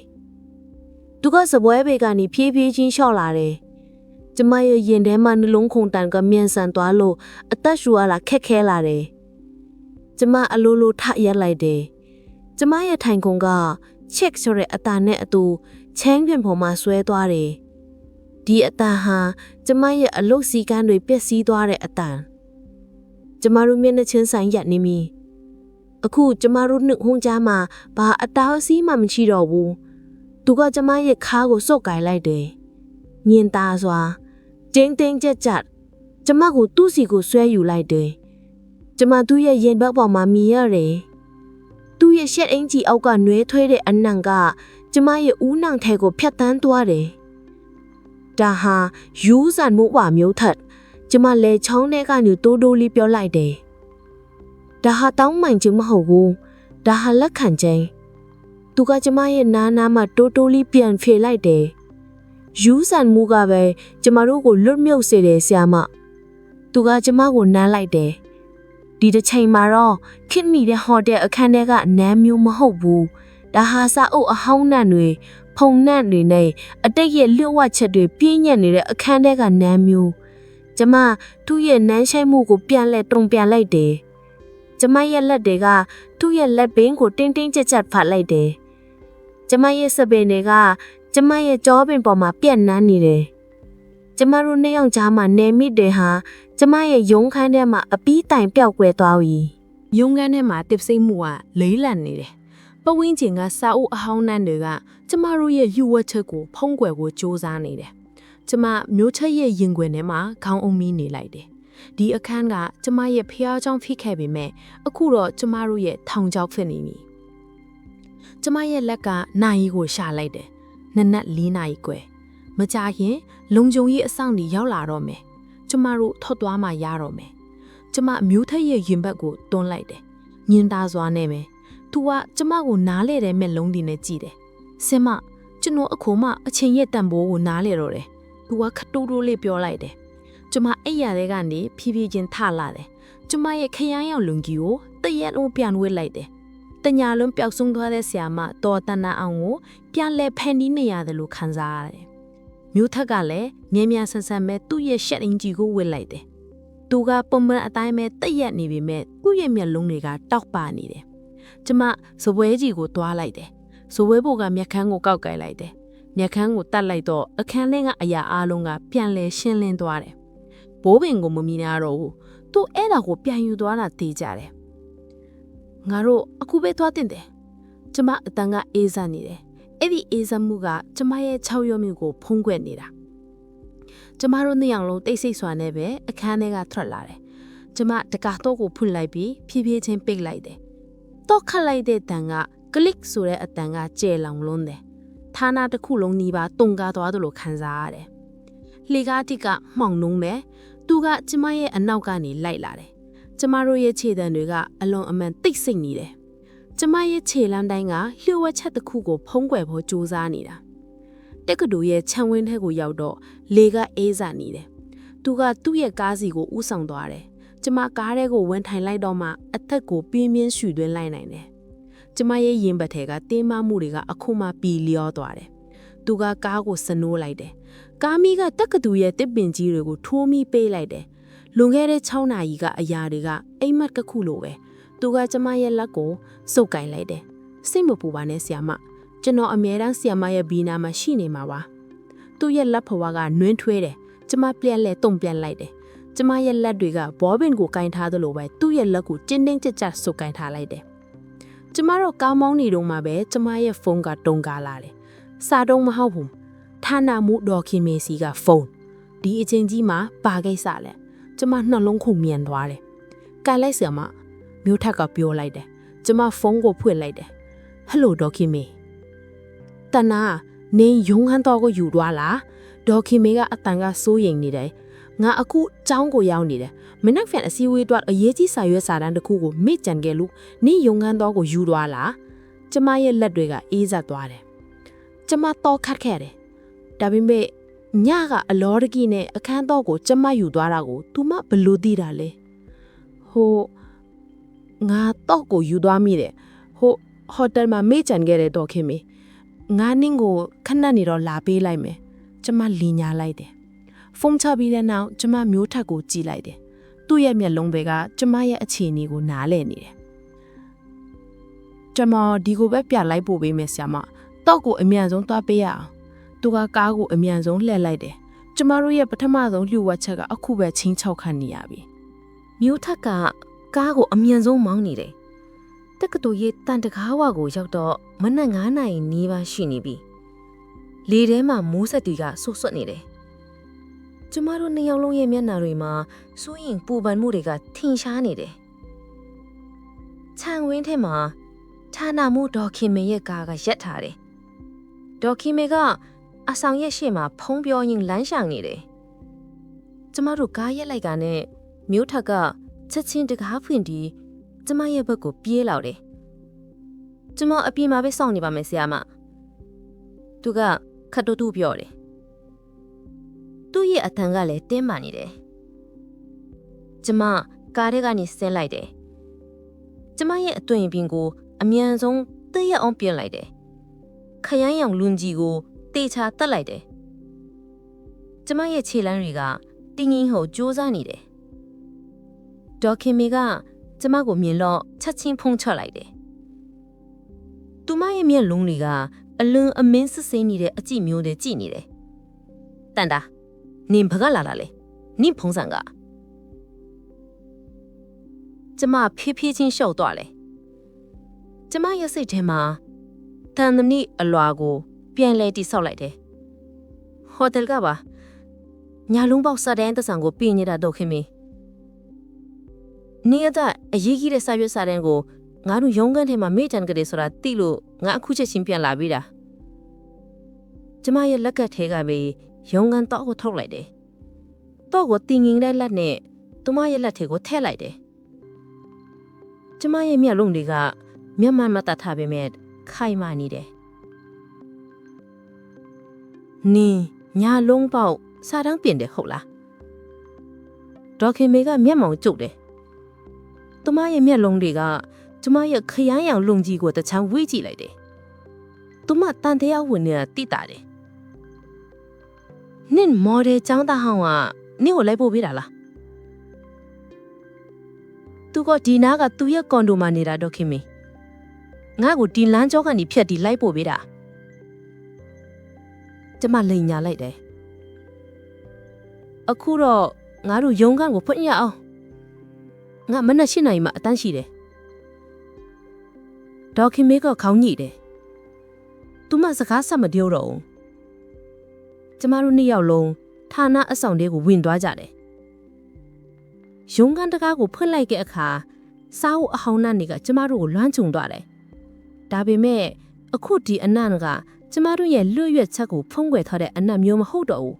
သူကစပွဲဘေကနေဖြည်းဖြည်းချင်းလျှော့လာတယ်ကျမရဲ့ရင်ထဲမှာနှလုံးခုန်တန်ကမြန်ဆန်သွားလို့အသက်ရှူရတာခက်ခဲလာတယ်ကျမအလိုလိုထရက်လိုက်တယ်ကျမရဲ့ထိုင်ခုံကချက်ဆိုတဲ့အတန်နဲ့အတူချမ်းပြင်ပေါ်မှာဆွဲသွားတယ်ဒီအတန်ဟာကျမရဲ့အလုတ်စီကန်းတွေပျက်စီးသွားတဲ့အတန်ကျမတို့မျက်နှာချင်းဆိုင်ရက်နေပြီအခုကျမတို့နှစ်ဟုံးကြားမှာဘာအတားအဆီးမှမရှိတော့ဘူးသူကကျမရဲ့ခါကိုစုပ်ကိုင်လိုက်တယ်ညင်သားစွာတင်းတင်းကြပ်ကြပ်ကျမကိုသူ့စီကိုဆွဲယူလိုက်တယ်ကျမသူ့ရဲ့ရင်ဘက်ပေါ်မှာမြင်ရတယ်သူ့ရဲ့ရှက်အင်ကြီးအောက်ကနွဲထွေးတဲ့အနံ့ကကျမရဲ့ဦးနှောင်ထဲကိုဖြတ်တန်းသွားတယ်ဒါဟာယူးဆန်မှုပါမျိုးထက်ကျမလဲချောင်းထဲကနေတိုးတိုးလေးပြောလိုက်တယ်ဒါဟာတောင်းမှန်ခြင်းမဟုတ်ဘူးဒါဟာလက်ခံခြင်းသူကကျမရဲ့နားနားမှာတိုးတိုးလေးပြန်ဖြေလိုက်တယ်ယူးဆန်မှုကပဲကျမတို့ကိုလွတ်မြုပ်စေတယ်ဆရာမသူကကျမကိုနမ်းလိုက်တယ်ဒီတစ်ချိန်မှာတော့ခင်မိတဲ့ဟိုတယ်အခန်းထဲကနမ်းမျိုးမဟုတ်ဘူးဒါဟာစာအုပ်အဟောင်းနှံ့တွေဖုံနှံ့တွေနဲ့အတိတ်ရဲ့လျှို့ဝှက်ချက်တွေပြင်းညက်နေတဲ့အခန်းထဲကနမ်းမျိုးကျမသူ့ရဲ့နမ်းရှိုက်မှုကိုပြန်လဲတုံပြန်လိုက်တယ်ကျမရဲ့လက်တွေကသူ့ရဲ့လက်ဘင်းကိုတင်းတင်းကြပ်ကြပ်ဖတ်လိုက်တယ်ကျမရဲ့စပင်တွေကကျမရဲ့ကြောပင်ပေါ်မှာပြက်နန်းနေတယ်ကျမတို့နှစ်ယောက်ကြားမှာနေမိတယ်ဟာကျမရဲ့ရုံးခန်းထဲမှာအပီးတိုင်ပျောက်ကွယ်သွားပြီ ရုံးခန်းထဲမှာတစ်စိမ့်မှုကလေးလံနေတယ်ပဝင်းကျင်ကစာအုပ်အဟောင်းနှံတွေကကျမတို့ရဲ့ယူဝတ်ချက်ကိုဖုံးကွယ်ကိုစ조사နေတယ်ကျမမျိုးချက်ရဲ့ရင်ခွင်ထဲမှာခေါင်းအုံးမီးနေလိုက်တယ်ဒီအခန်းကကျမရဲ့ဖျားချောင်းဖြစ်ခဲ့ပေမဲ့အခုတော့ကျမတို့ရဲ့ထောင်ချောက်ဖြစ်နေပြီကျမရဲ့လက်ကနိုင်ကိုရှာလိုက်တယ်နက်နက်4နာရီကွယ်မကြခင်လုံခြုံရေးအဆောင်ကြီးရောက်လာတော့မယ်ကျမတို့ထွက်သွားမှရတော့မယ်ကျမမျိုးထက်ရဲ့ရင်ဘက်ကိုတွန်းလိုက်တယ်ညင်သားစွာနဲ့မယ်သူကကျမကိုနားလဲတဲ့မျက်လုံးတွေနဲ့ကြည့်တယ်ဆင်မကျွန်တော်အခုမှအချင်းရဲ့တန်ဖိုးကိုနားလဲတော့တယ်သူကခတိုးတိုးလေးပြောလိုက်တယ်ကျမအိပ်ရတဲ့ကနေဖြည်းဖြည်းချင်းထလာတယ်ကျမရဲ့ခရမ်းရောက်လုံကြီးကိုတရက်လုံးပြန်ဝှက်လိုက်တယ်တညာလုံးပျောက်ဆုံးသွားတဲ့ဆရာမတော်တန်တန်အောင်ကိုပြန်လဲဖန်တီးနေရတယ်လို့ခံစားရတယ်မျိုးထက်ကလည်းမြဲမြံဆန်ဆန်ပဲသူ့ရဲ့ရှက်အင်ကြီးကိုဝှက်လိုက်တယ်သူကပုံမှန်အတိုင်းပဲတရက်နေပေမဲ့သူ့ရဲ့မျက်လုံးတွေကတောက်ပါနေတယ်ကျမစပွဲကြီးကိုတွားလိုက်တယ်စပွဲဘိုကမျက်ခမ်းကိုကောက်ကိုက်လိုက်တယ်မျက်ခမ်းကိုတတ်လိုက်တော့အခန်းထဲကအရာအလုံးကပြန်လဲရှင်းလင်းသွားတယ်ဘိုးပင်ကိုမမြင်ရတော့ဘူးသူအဲ့ဒါကိုပြန်ယူသွားတာသိကြတယ်ငါတို့အခုပဲသွားတင်တယ်ကျမအတန်ကအေးစနေတယ်အဲ့ဒီအေးစမှုကကျမရဲ့6ရွက်မြူကိုဖုံးကွယ်နေတာကျမတို့နှစ်ယောက်လုံးတိတ်ဆိတ်စွာနဲ့ပဲအခန်းထဲကထွက်လာတယ်ကျမတကားတော့ကိုဖွင့်လိုက်ပြီးဖြည်းဖြည်းချင်းပိတ်လိုက်တယ်တော့ခတ်လိုက်တဲ့တန်ကကလစ်ဆိုတဲ့အတန်ကကျဲလောင်လွန်းတယ်ဌာနတစ်ခုလုံးနီးပါတုံကားသွားသလိုခံစားရတယ်လှေကားတိကမှောင်နှုံးမယ်သူကကျမရဲ့အနောက်ကနေလိုက်လာတယ်ကျမတို့ရဲ့ခြေတံတွေကအလွန်အမှန်တိတ်ဆိတ်နေတယ် ကျမရဲ့ခြေလမ်းတိုင်းကလျှို့ဝှက်ချက်တစ်ခုကိုဖုံးကွယ်ဖို့ကြိုးစားနေတာတက္ကသိုလ်ရဲ့ခြံဝင်းထဲကိုရောက်တော့လေကအေးစာနေတယ်သူကသူ့ရဲ့ကားစီကိုဥဆောင်သွားတယ်ကျမကားထဲကိုဝင်ထိုင်လိုက်တော့မှအသက်ကိုပြင်းပြင်းရှူသွင်းလိုက်နိုင်တယ်ကျမရဲ့ရင်ဘတ်ထဲကတင်းမမှုတွေကအခုမှပီလျောသွားတယ်သူကကားကိုစနိုးလိုက်တယ်ကားမီးကတက္ကသိုလ်ရဲ့တစ်ပင်ကြီးတွေကိုထိုးမိပေးလိုက်တယ်လွန်ခဲ့တဲ့6နာရီကအရာတွေကအိမ်မက်တစ်ခုလိုပဲသူကကျမရဲ့လက်ကိုစုပ်ကင်လိုက်တယ်စိတ်မပူပါနဲ့ဆရာမကျွန်တော်အမြဲတမ်းဆရာမရဲ့ဘီနာမှာရှိနေမှာပါသူ့ရဲ့လက်ဖွားကနွင်းထွေးတယ်ကျမပြက်လဲတုံပြန်လိုက်တယ်ကျမရဲ့လက်တွေကဘောဘင်ကိုကင်ထားသလိုပဲသူ့ရဲ့လက်ကိုတင်းတင်းကြပ်ကြပ်စုပ်ကင်ထားလိုက်တယ်ကျမတို့ကားမောင်းနေတော့မှပဲကျမရဲ့ဖုန်းကတုံကားလာတယ်စာတုံးမဟုတ်ဘူးဌာနမှုဒေါ်ခင်မေစီကဖုန်းဒီအချိန်ကြီးမှာပါကိစ္စလဲကျမနှလုံးခုန်မြန်သွားတယ်ကန်လိုက်ဆရာမမျိုးထက်ကပြောလိုက်တယ်ကျမဖုန်းကိုဖွင့်လိုက်တယ်ဟယ်လိုဒေါ်ခင်မေတနာနင်းယုံဟန်တော့ကိုယူသွားလားဒေါ်ခင်မေကအတန်ကစိုးရိမ်နေတယ်ငါအခုကျောင်းကိုရောက်နေတယ်မနက်ဖြန်အစည်းအဝေးအတွက်အရေးကြီးစာရွက်စာတမ်းတစ်ခုကိုမေ့ကြံခဲ့လို့နင်းယုံဟန်တော့ကိုယူသွားလားကျမရဲ့လက်တွေကအေးဆက်သွားတယ်ကျမတော့ခတ်ခဲ့တယ်ဒါပေမဲ့ညကအလောတကြီးနဲ့အခန်းတော့ကိုကျမယူသွားတာကို तू မဘလို့သိတာလဲဟိုငါတော့ကိုယူသွားမိတယ်ဟိုဟိုတယ်မှာမေ့ကြံခဲ့တဲ့တော့ခင်မေငါနင်းကိုခဏနေတော့လာပေးလိုက်မယ်ကျမလီညာလိုက်တယ်ဖုန်းချပြီးတဲ့နောက်ကျမမျိုးထက်ကိုကြည့်လိုက်တယ်သူ့ရဲ့မျက်လုံးတွေကကျမရဲ့အခြေအနေကိုနားလည်နေတယ်ကျမဒီကိုပဲပြလိုက်ပို့ပေးမယ်ဆရာမတော့ကိုအမြန်ဆုံးသွားပေးရအောင်သူကကားကိုအမြန်ဆုံးလှည့်လိုက်တယ်ကျမတို့ရဲ့ပထမဆုံးလှူဝက်ချက်ကအခုပဲချင်းချောက်ခတ်နေရပြီ မျိုးထက်ကကားကိုအမြန်ဆုံးမောင်းနေတယ်တက္ကသိုလ်ရဲ့တန်တကားဝကိုရောက်တော့မနက်9နာရီနီးပါးရှိနေပြီလေထဲမှာမိုးဆက်တီကဆွတ်ဆွတ်နေတယ်ကျမတို့နှစ်ယောက်လုံးရဲ့မျက်နှာတွေမှာစိုးရင်ပူပန်မှုတွေကထင်ရှားနေတယ်ခြံဝင်းထဲမှာဌာနမှုဒေါ်ခင်မေရဲ့ကားကရက်ထားတယ်ဒေါ်ခင်မေကအဆောင်ရဲ့ရှေ့မှာဖုံးပြောရင်းလမ်းရှောင်နေတယ်ကျမတို့ကားရက်လိုက်ကနဲ့မျိုးထက်ကချက်ချင်းတကားဖွင့်ပြီးကျမရဲ့ဘက်ကိုပြေးလာတယ်ကျမအပြင်မှာပဲစောင့်နေပါမယ်ဆရာမသူကခတ်တူတူပြောတယ်သူ့ရဲ့အထံကလည်းတင်းမာနေတယ်ကျမကားထဲကနေဆင်းလိုက်တယ်ကျမရဲ့အတွင်ပြင်ကိုအမြန်ဆုံးတည့်ရအောင်ပြင်လိုက်တယ်ခရိုင်းရောင်လွန်ကြီးကိုတေချာတက်လိုက်တယ်ကျမရဲ့ခြေလမ်းတွေကတင်းငင်းဟိုကြိုးစားနေတယ်ဒေါ်ခင်မေကကျမကိုမြင်တော့ချက်ချင်းဖုံးချလိုက်တယ်သူမရဲ့မျက်လုံးတွေကအလွန်အမင်းစစ်ဆေးနေတဲ့အကြည့်မျိုးတွေကြည့်နေတယ်တန်တာနင်ဘကလာလာလဲနင်ဖုံးစံကကျမဖြည်းဖြည်းချင်းရှော့သွားတယ်ကျမရဲ့စိတ်ထဲမှာတန်သမီးအလွာကိုပြန်လဲတိဆောက်လိုက်တယ်ဟိုတယ်ကပါညာလုံးပေါက်စတဲ့တဆန်ကိုပြင်နေတာတော့ခင်မေနေရတဲ့အရေးကြီးတဲ့စာရွက်စာတမ်းကိုငါတို့ရုံးခန်းထဲမှာမေ့တန်ကြတယ်ဆိုတာသိလို့ငါအခုချက်ချင်းပြန်လာပြီတာကျမရဲ့လက်ကထဲကပဲရုံးခန်းတော့ကိုထုတ်လိုက်တယ်တော့ကိုတင်ငင်တဲ့လက်နဲ့သူမရဲ့လက်ထဲကိုထည့်လိုက်တယ်ကျမရဲ့မျက်လုံးတွေကမျက်မှန်မတတ်ထားပေမဲ့ခိုင်မာနေတယ်နင်ညာလုံးပေါက်စာတန်းပြင်တယ်ဟုတ်လားဒေါက်ခင်မေကမျက်မှောင်ကျုပ်တယ်သူမရဲ့မျက်လုံးတွေကကျမရဲ့ခရိုင်းရောင်လုံကြီးကိုတချမ်းဝေးကြည့်လိုက်တယ်သူမတန်တရားဝင်နေတာတိတာတယ်နင်မော်ဒယ်ចောင်းသားဟောင်းကနင့်ကိုလိုက်ပို့ပေးတာလားသူကဒီနားကသူ့ရဲ့ကွန်ဒိုမှာနေတာဒေါက်ခင်မေငါ့ကိုဒီလမ်းကြောကနေဖြတ်ဒီလိုက်ပို့ပေးတာကျမလိန်ညာလိုက်တယ်အခုတော့ငါတို့ရုံးခန်းကိုဖွင့်ရအောင်ငါမနက်8 နာရီမှအတန်းရှိတယ်ဒေါက်ခင်မေကခေါင်းညိတယ်သူမစကားဆက်မပြောတော့ဘူးကျမတို့နှစ်ယောက်လုံးဌာနအဆောင်တဲကိုဝင်သွားကြတယ်ရုံးခန်းတကားကိုဖွင့်လိုက်တဲ့အခါစားအုပ်အဟောင်းနှံ့တွေကကျမတို့ကိုလွမ်းခြုံသွားတယ်ဒါပေမဲ့အခုဒီအနံ့ကကျမတို့ရဲ့လွတ်ရွက်ချက်ကိုဖုံးကွယ်ထားတဲ့အနံ့မျိုးမဟုတ်တော့ဘူး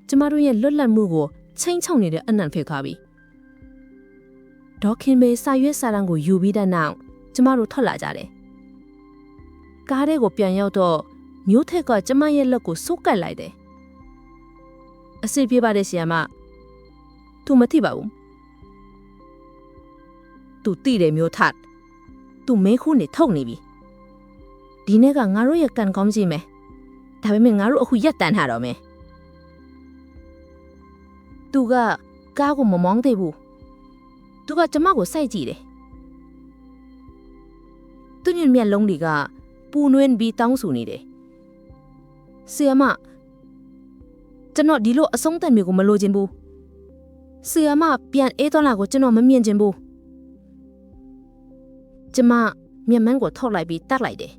ကျမတို့ရဲ့လွတ်လပ်မှုကိုချိန်ချောက်နေတဲ့အနံ့ဖြစ်သွားပြီဒေါခင်မေစာရွက်စာတမ်းကိုယူပြီးတဲ့နောက် ကျမတို့ထွက်လာကြတယ်ကားထဲကိုပြန်ရောက်တော့မျိုးထက်ကကျမရဲ့လက်ကိုစုပ်ကပ်လိုက်တယ်အစစ်ပြေးပါတဲ့ဆီယာမသူမသိပါဘူးသူသိတယ်မျိုးထက်သူမဲခုနေထုတ်နေပြီဒီနေ့ကငါတို့ရဲ့ကန်ကောင်းကြည့်မယ်ဒါပေမဲ့ငါတို့အခုရက်တန်းထားတော့မယ်သူကကားကိုမမောင်းသေးဘူးသူကကျမကိုစိုက်ကြည့်တယ်သူညမျက်လုံးတွေကပူနွေးပြီးတောင်းဆူနေတယ်ဆီယာမကျွန်တော်ဒီလိုအဆုံးသတ်မျိုးကိုမလိုချင်ဘူးဆီယာမပြန်အေးသွားလာကိုကျွန်တော်မမြင်ချင်ဘူးကျမမျက်မှန်းကိုထောက်လိုက်ပြီးတတ်လိုက်တယ်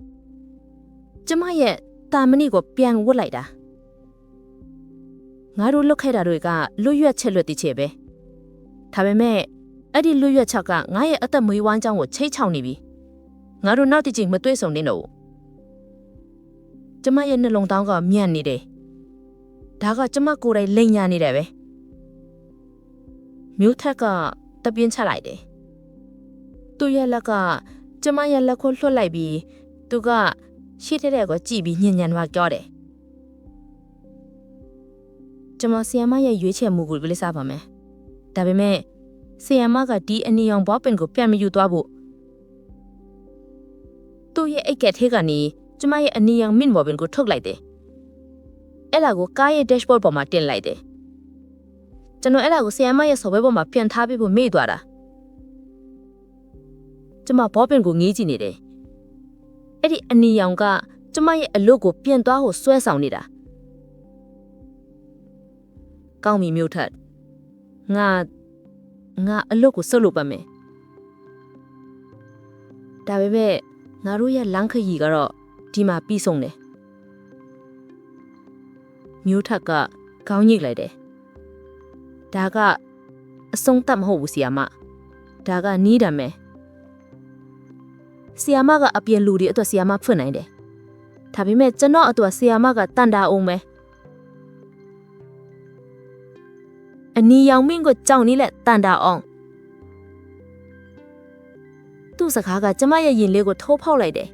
ကျမရဲ့တာမဏိကိုပြန်ဝတ်လိုက်တာငါတို့လွတ်ခဲ့တာတွေကလွတ်ရွက်ချက်လွတ်တည်ချေပဲဒါပေမဲ့အဲ့ဒီလွတ်ရွက်ချက်ကငါရဲ့အသက်မွေးဝမ်းကြောင်းကိုချိတ်ချောက်နေပြီငါတို့နောက်တစ်ချိန်မတွေ့ဆုံနေတော့ကျမရဲ့နှလုံးသားကမြန့်နေတယ်ဒါကကျမကိုယ်တိုင်လိမ်ညာနေတယ်ပဲမျိုးထက်ကတပြင်းချလိုက်တယ်သူ့ရဲ့လက်ကကျမရဲ့လက်ကိုလွှတ်လိုက်ပြီးသူကရှိတဲ့ကိုကြည့်ပြီးညဉ့်ညံ့သွားကြောတယ်ကျမဆီယမရဲ့ရွေးချယ်မှုကိုပြလိစားပါမယ်ဒါပေမဲ့ဆီယမကဒီအနီရောင်ဘောပင်ကိုပြန်မယူသွားဖို့သူ့ရဲ့အိတ်ကက်ထဲကနေကျမရဲ့အနီရောင်မင့်ဘောပင်ကိုထုတ်လိုက်တယ်အဲ့ဒါကိုကားရဲ့ dashboard ပေါ်မှာတင်လိုက်တယ်ကျွန်တော်အဲ့ဒါကိုဆီယမရဲ့ဆော်ဘဲပေါ်မှာပြန်ထားပေးဖို့မေ့သွားတာကျမဘောပင်ကိုငေးကြည့်နေတယ်အဲ့ဒီအနီရောင်ကကျမရဲ့အလုပ်ကိုပြန်သွားဖို့ဆွဲဆောင်နေတာကောင်းပြီမျိုးထက်ငါအလုပ်ကိုဆုတ်လို့ပါမယ်ဒါပေမဲ့ငါတို့ရဲ့လမ်းခရီးကတော့ဒီမှာပြီးဆုံးတယ်မျိုးထက်ကခေါင်းညိတ်လိုက်တယ်ဒါကအဆုံးသတ်မဟုတ်ဘူးဆီယာမဒါကနီးတယ်မယ်ဆီယာမကအပြင်လူတွေအတွက်ဆီယာမဖွင့်နိုင်တယ်ဒါပေမဲ့ကျွန်တော်အတွက်ဆီယာမကတန်တာအောင်မယ်အနီရောင်မင်းကိုကြောင်နေလက်တန်တာအောင်သူ့စကားကကျမရဲ့ရင်လေးကိုထိုးဖောက်လိုက်တယ်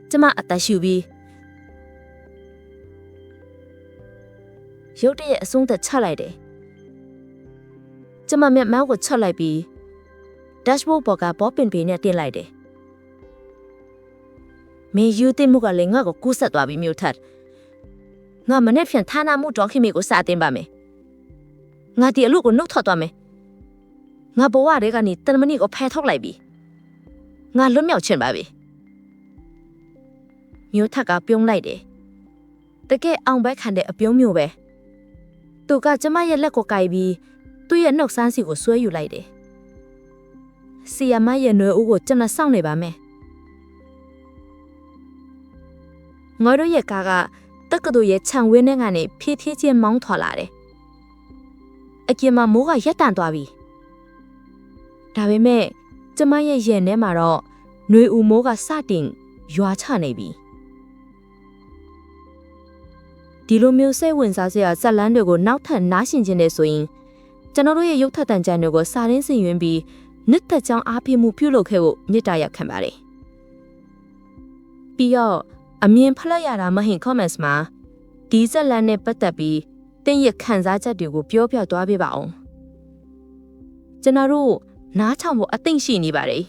ကျမအသက်ရှူပြီးရုတ်တရက်အဆုံးသက်ချလိုက်တယ်ကျမမျက်မှောက်ကိုချက်လိုက်ပြီး dashboard ပေါ်ကဘောပင်ပေနဲ့တင်လိုက်တယ်မင်းယူတင်မှုကလည်းငါ့ကိုကူးဆက်သွားပြီးမြို့ထက်ငါမနေ့ဖြန်ဌာနမှုဒေါခင်မီကိုစတင်ပါမယ်ငါဒီအလုပ်ကိုနှုတ်ထွက်သွားမယ်ငါဘဝတွေကနေတန်မဏိကိုဖယ်ထုတ်လိုက်ပြီငါလွတ်မြောက်ချင်ပါပြီမြို့ထက်ကပြုံးလိုက်တယ်တကယ်အောင်ပဲခံတဲ့အပြုံးမျိုးပဲသူကကျမရဲ့လက်ကိုကိုက်ပြီးသူ့ရဲ့နှုတ်ဆန်းစီကိုဆွဲယူလိုက်တယ်ဆီယာမရဲ့နွယ်ဦးကိုကျွန်တော်စောင့်နေပါမယ်ငါတို့ရဲ့ကားကတက္ကသိုလ်ရဲ့ခြံဝင်းထဲကနေဖြည်းဖြည်းချင်းမောင်းထွက်လာတယ်အပြင်မှာမိုးကရက်တန့်သွားပြီဒါပေမဲ့ကျမရဲ့ရင်ထဲမှာတော့ຫນွေဦးမိုးကစတင်ရွာချနေပြီဒီလိုမျိုးစိတ်ဝင်စားစရာဇက်လန်းတွေကိုနောက်ထပ်နားရှင်ခြင်းနဲ့ဆိုရင်ကျွန်တော်တို့ရဲ့ရုပ်ထက်တန်ကြံတွေကိုစာရင်းစင်ယွင်းပြီးနှစ်သက်ကြောင်းအားပေးမှုပြုလုပ်ခဲ့ဖို့မြစ်တာရက်ခံပါတယ်ပြီးတော့အမြင်ဖလှက်ရတာမဟင် comments မှာဒီဇက်လန်းနဲ့ပတ်သက်ပြီးတင်းရခန်းစားချက်တွေကိုပြောပြသွားပေးပါအောင်ကျွန်တော်တို့နားချောင်ဖို့အသိရှိနေပါတယ်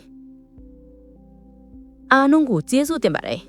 အားလုံးကိုကျေးဇူးတင်ပါတယ်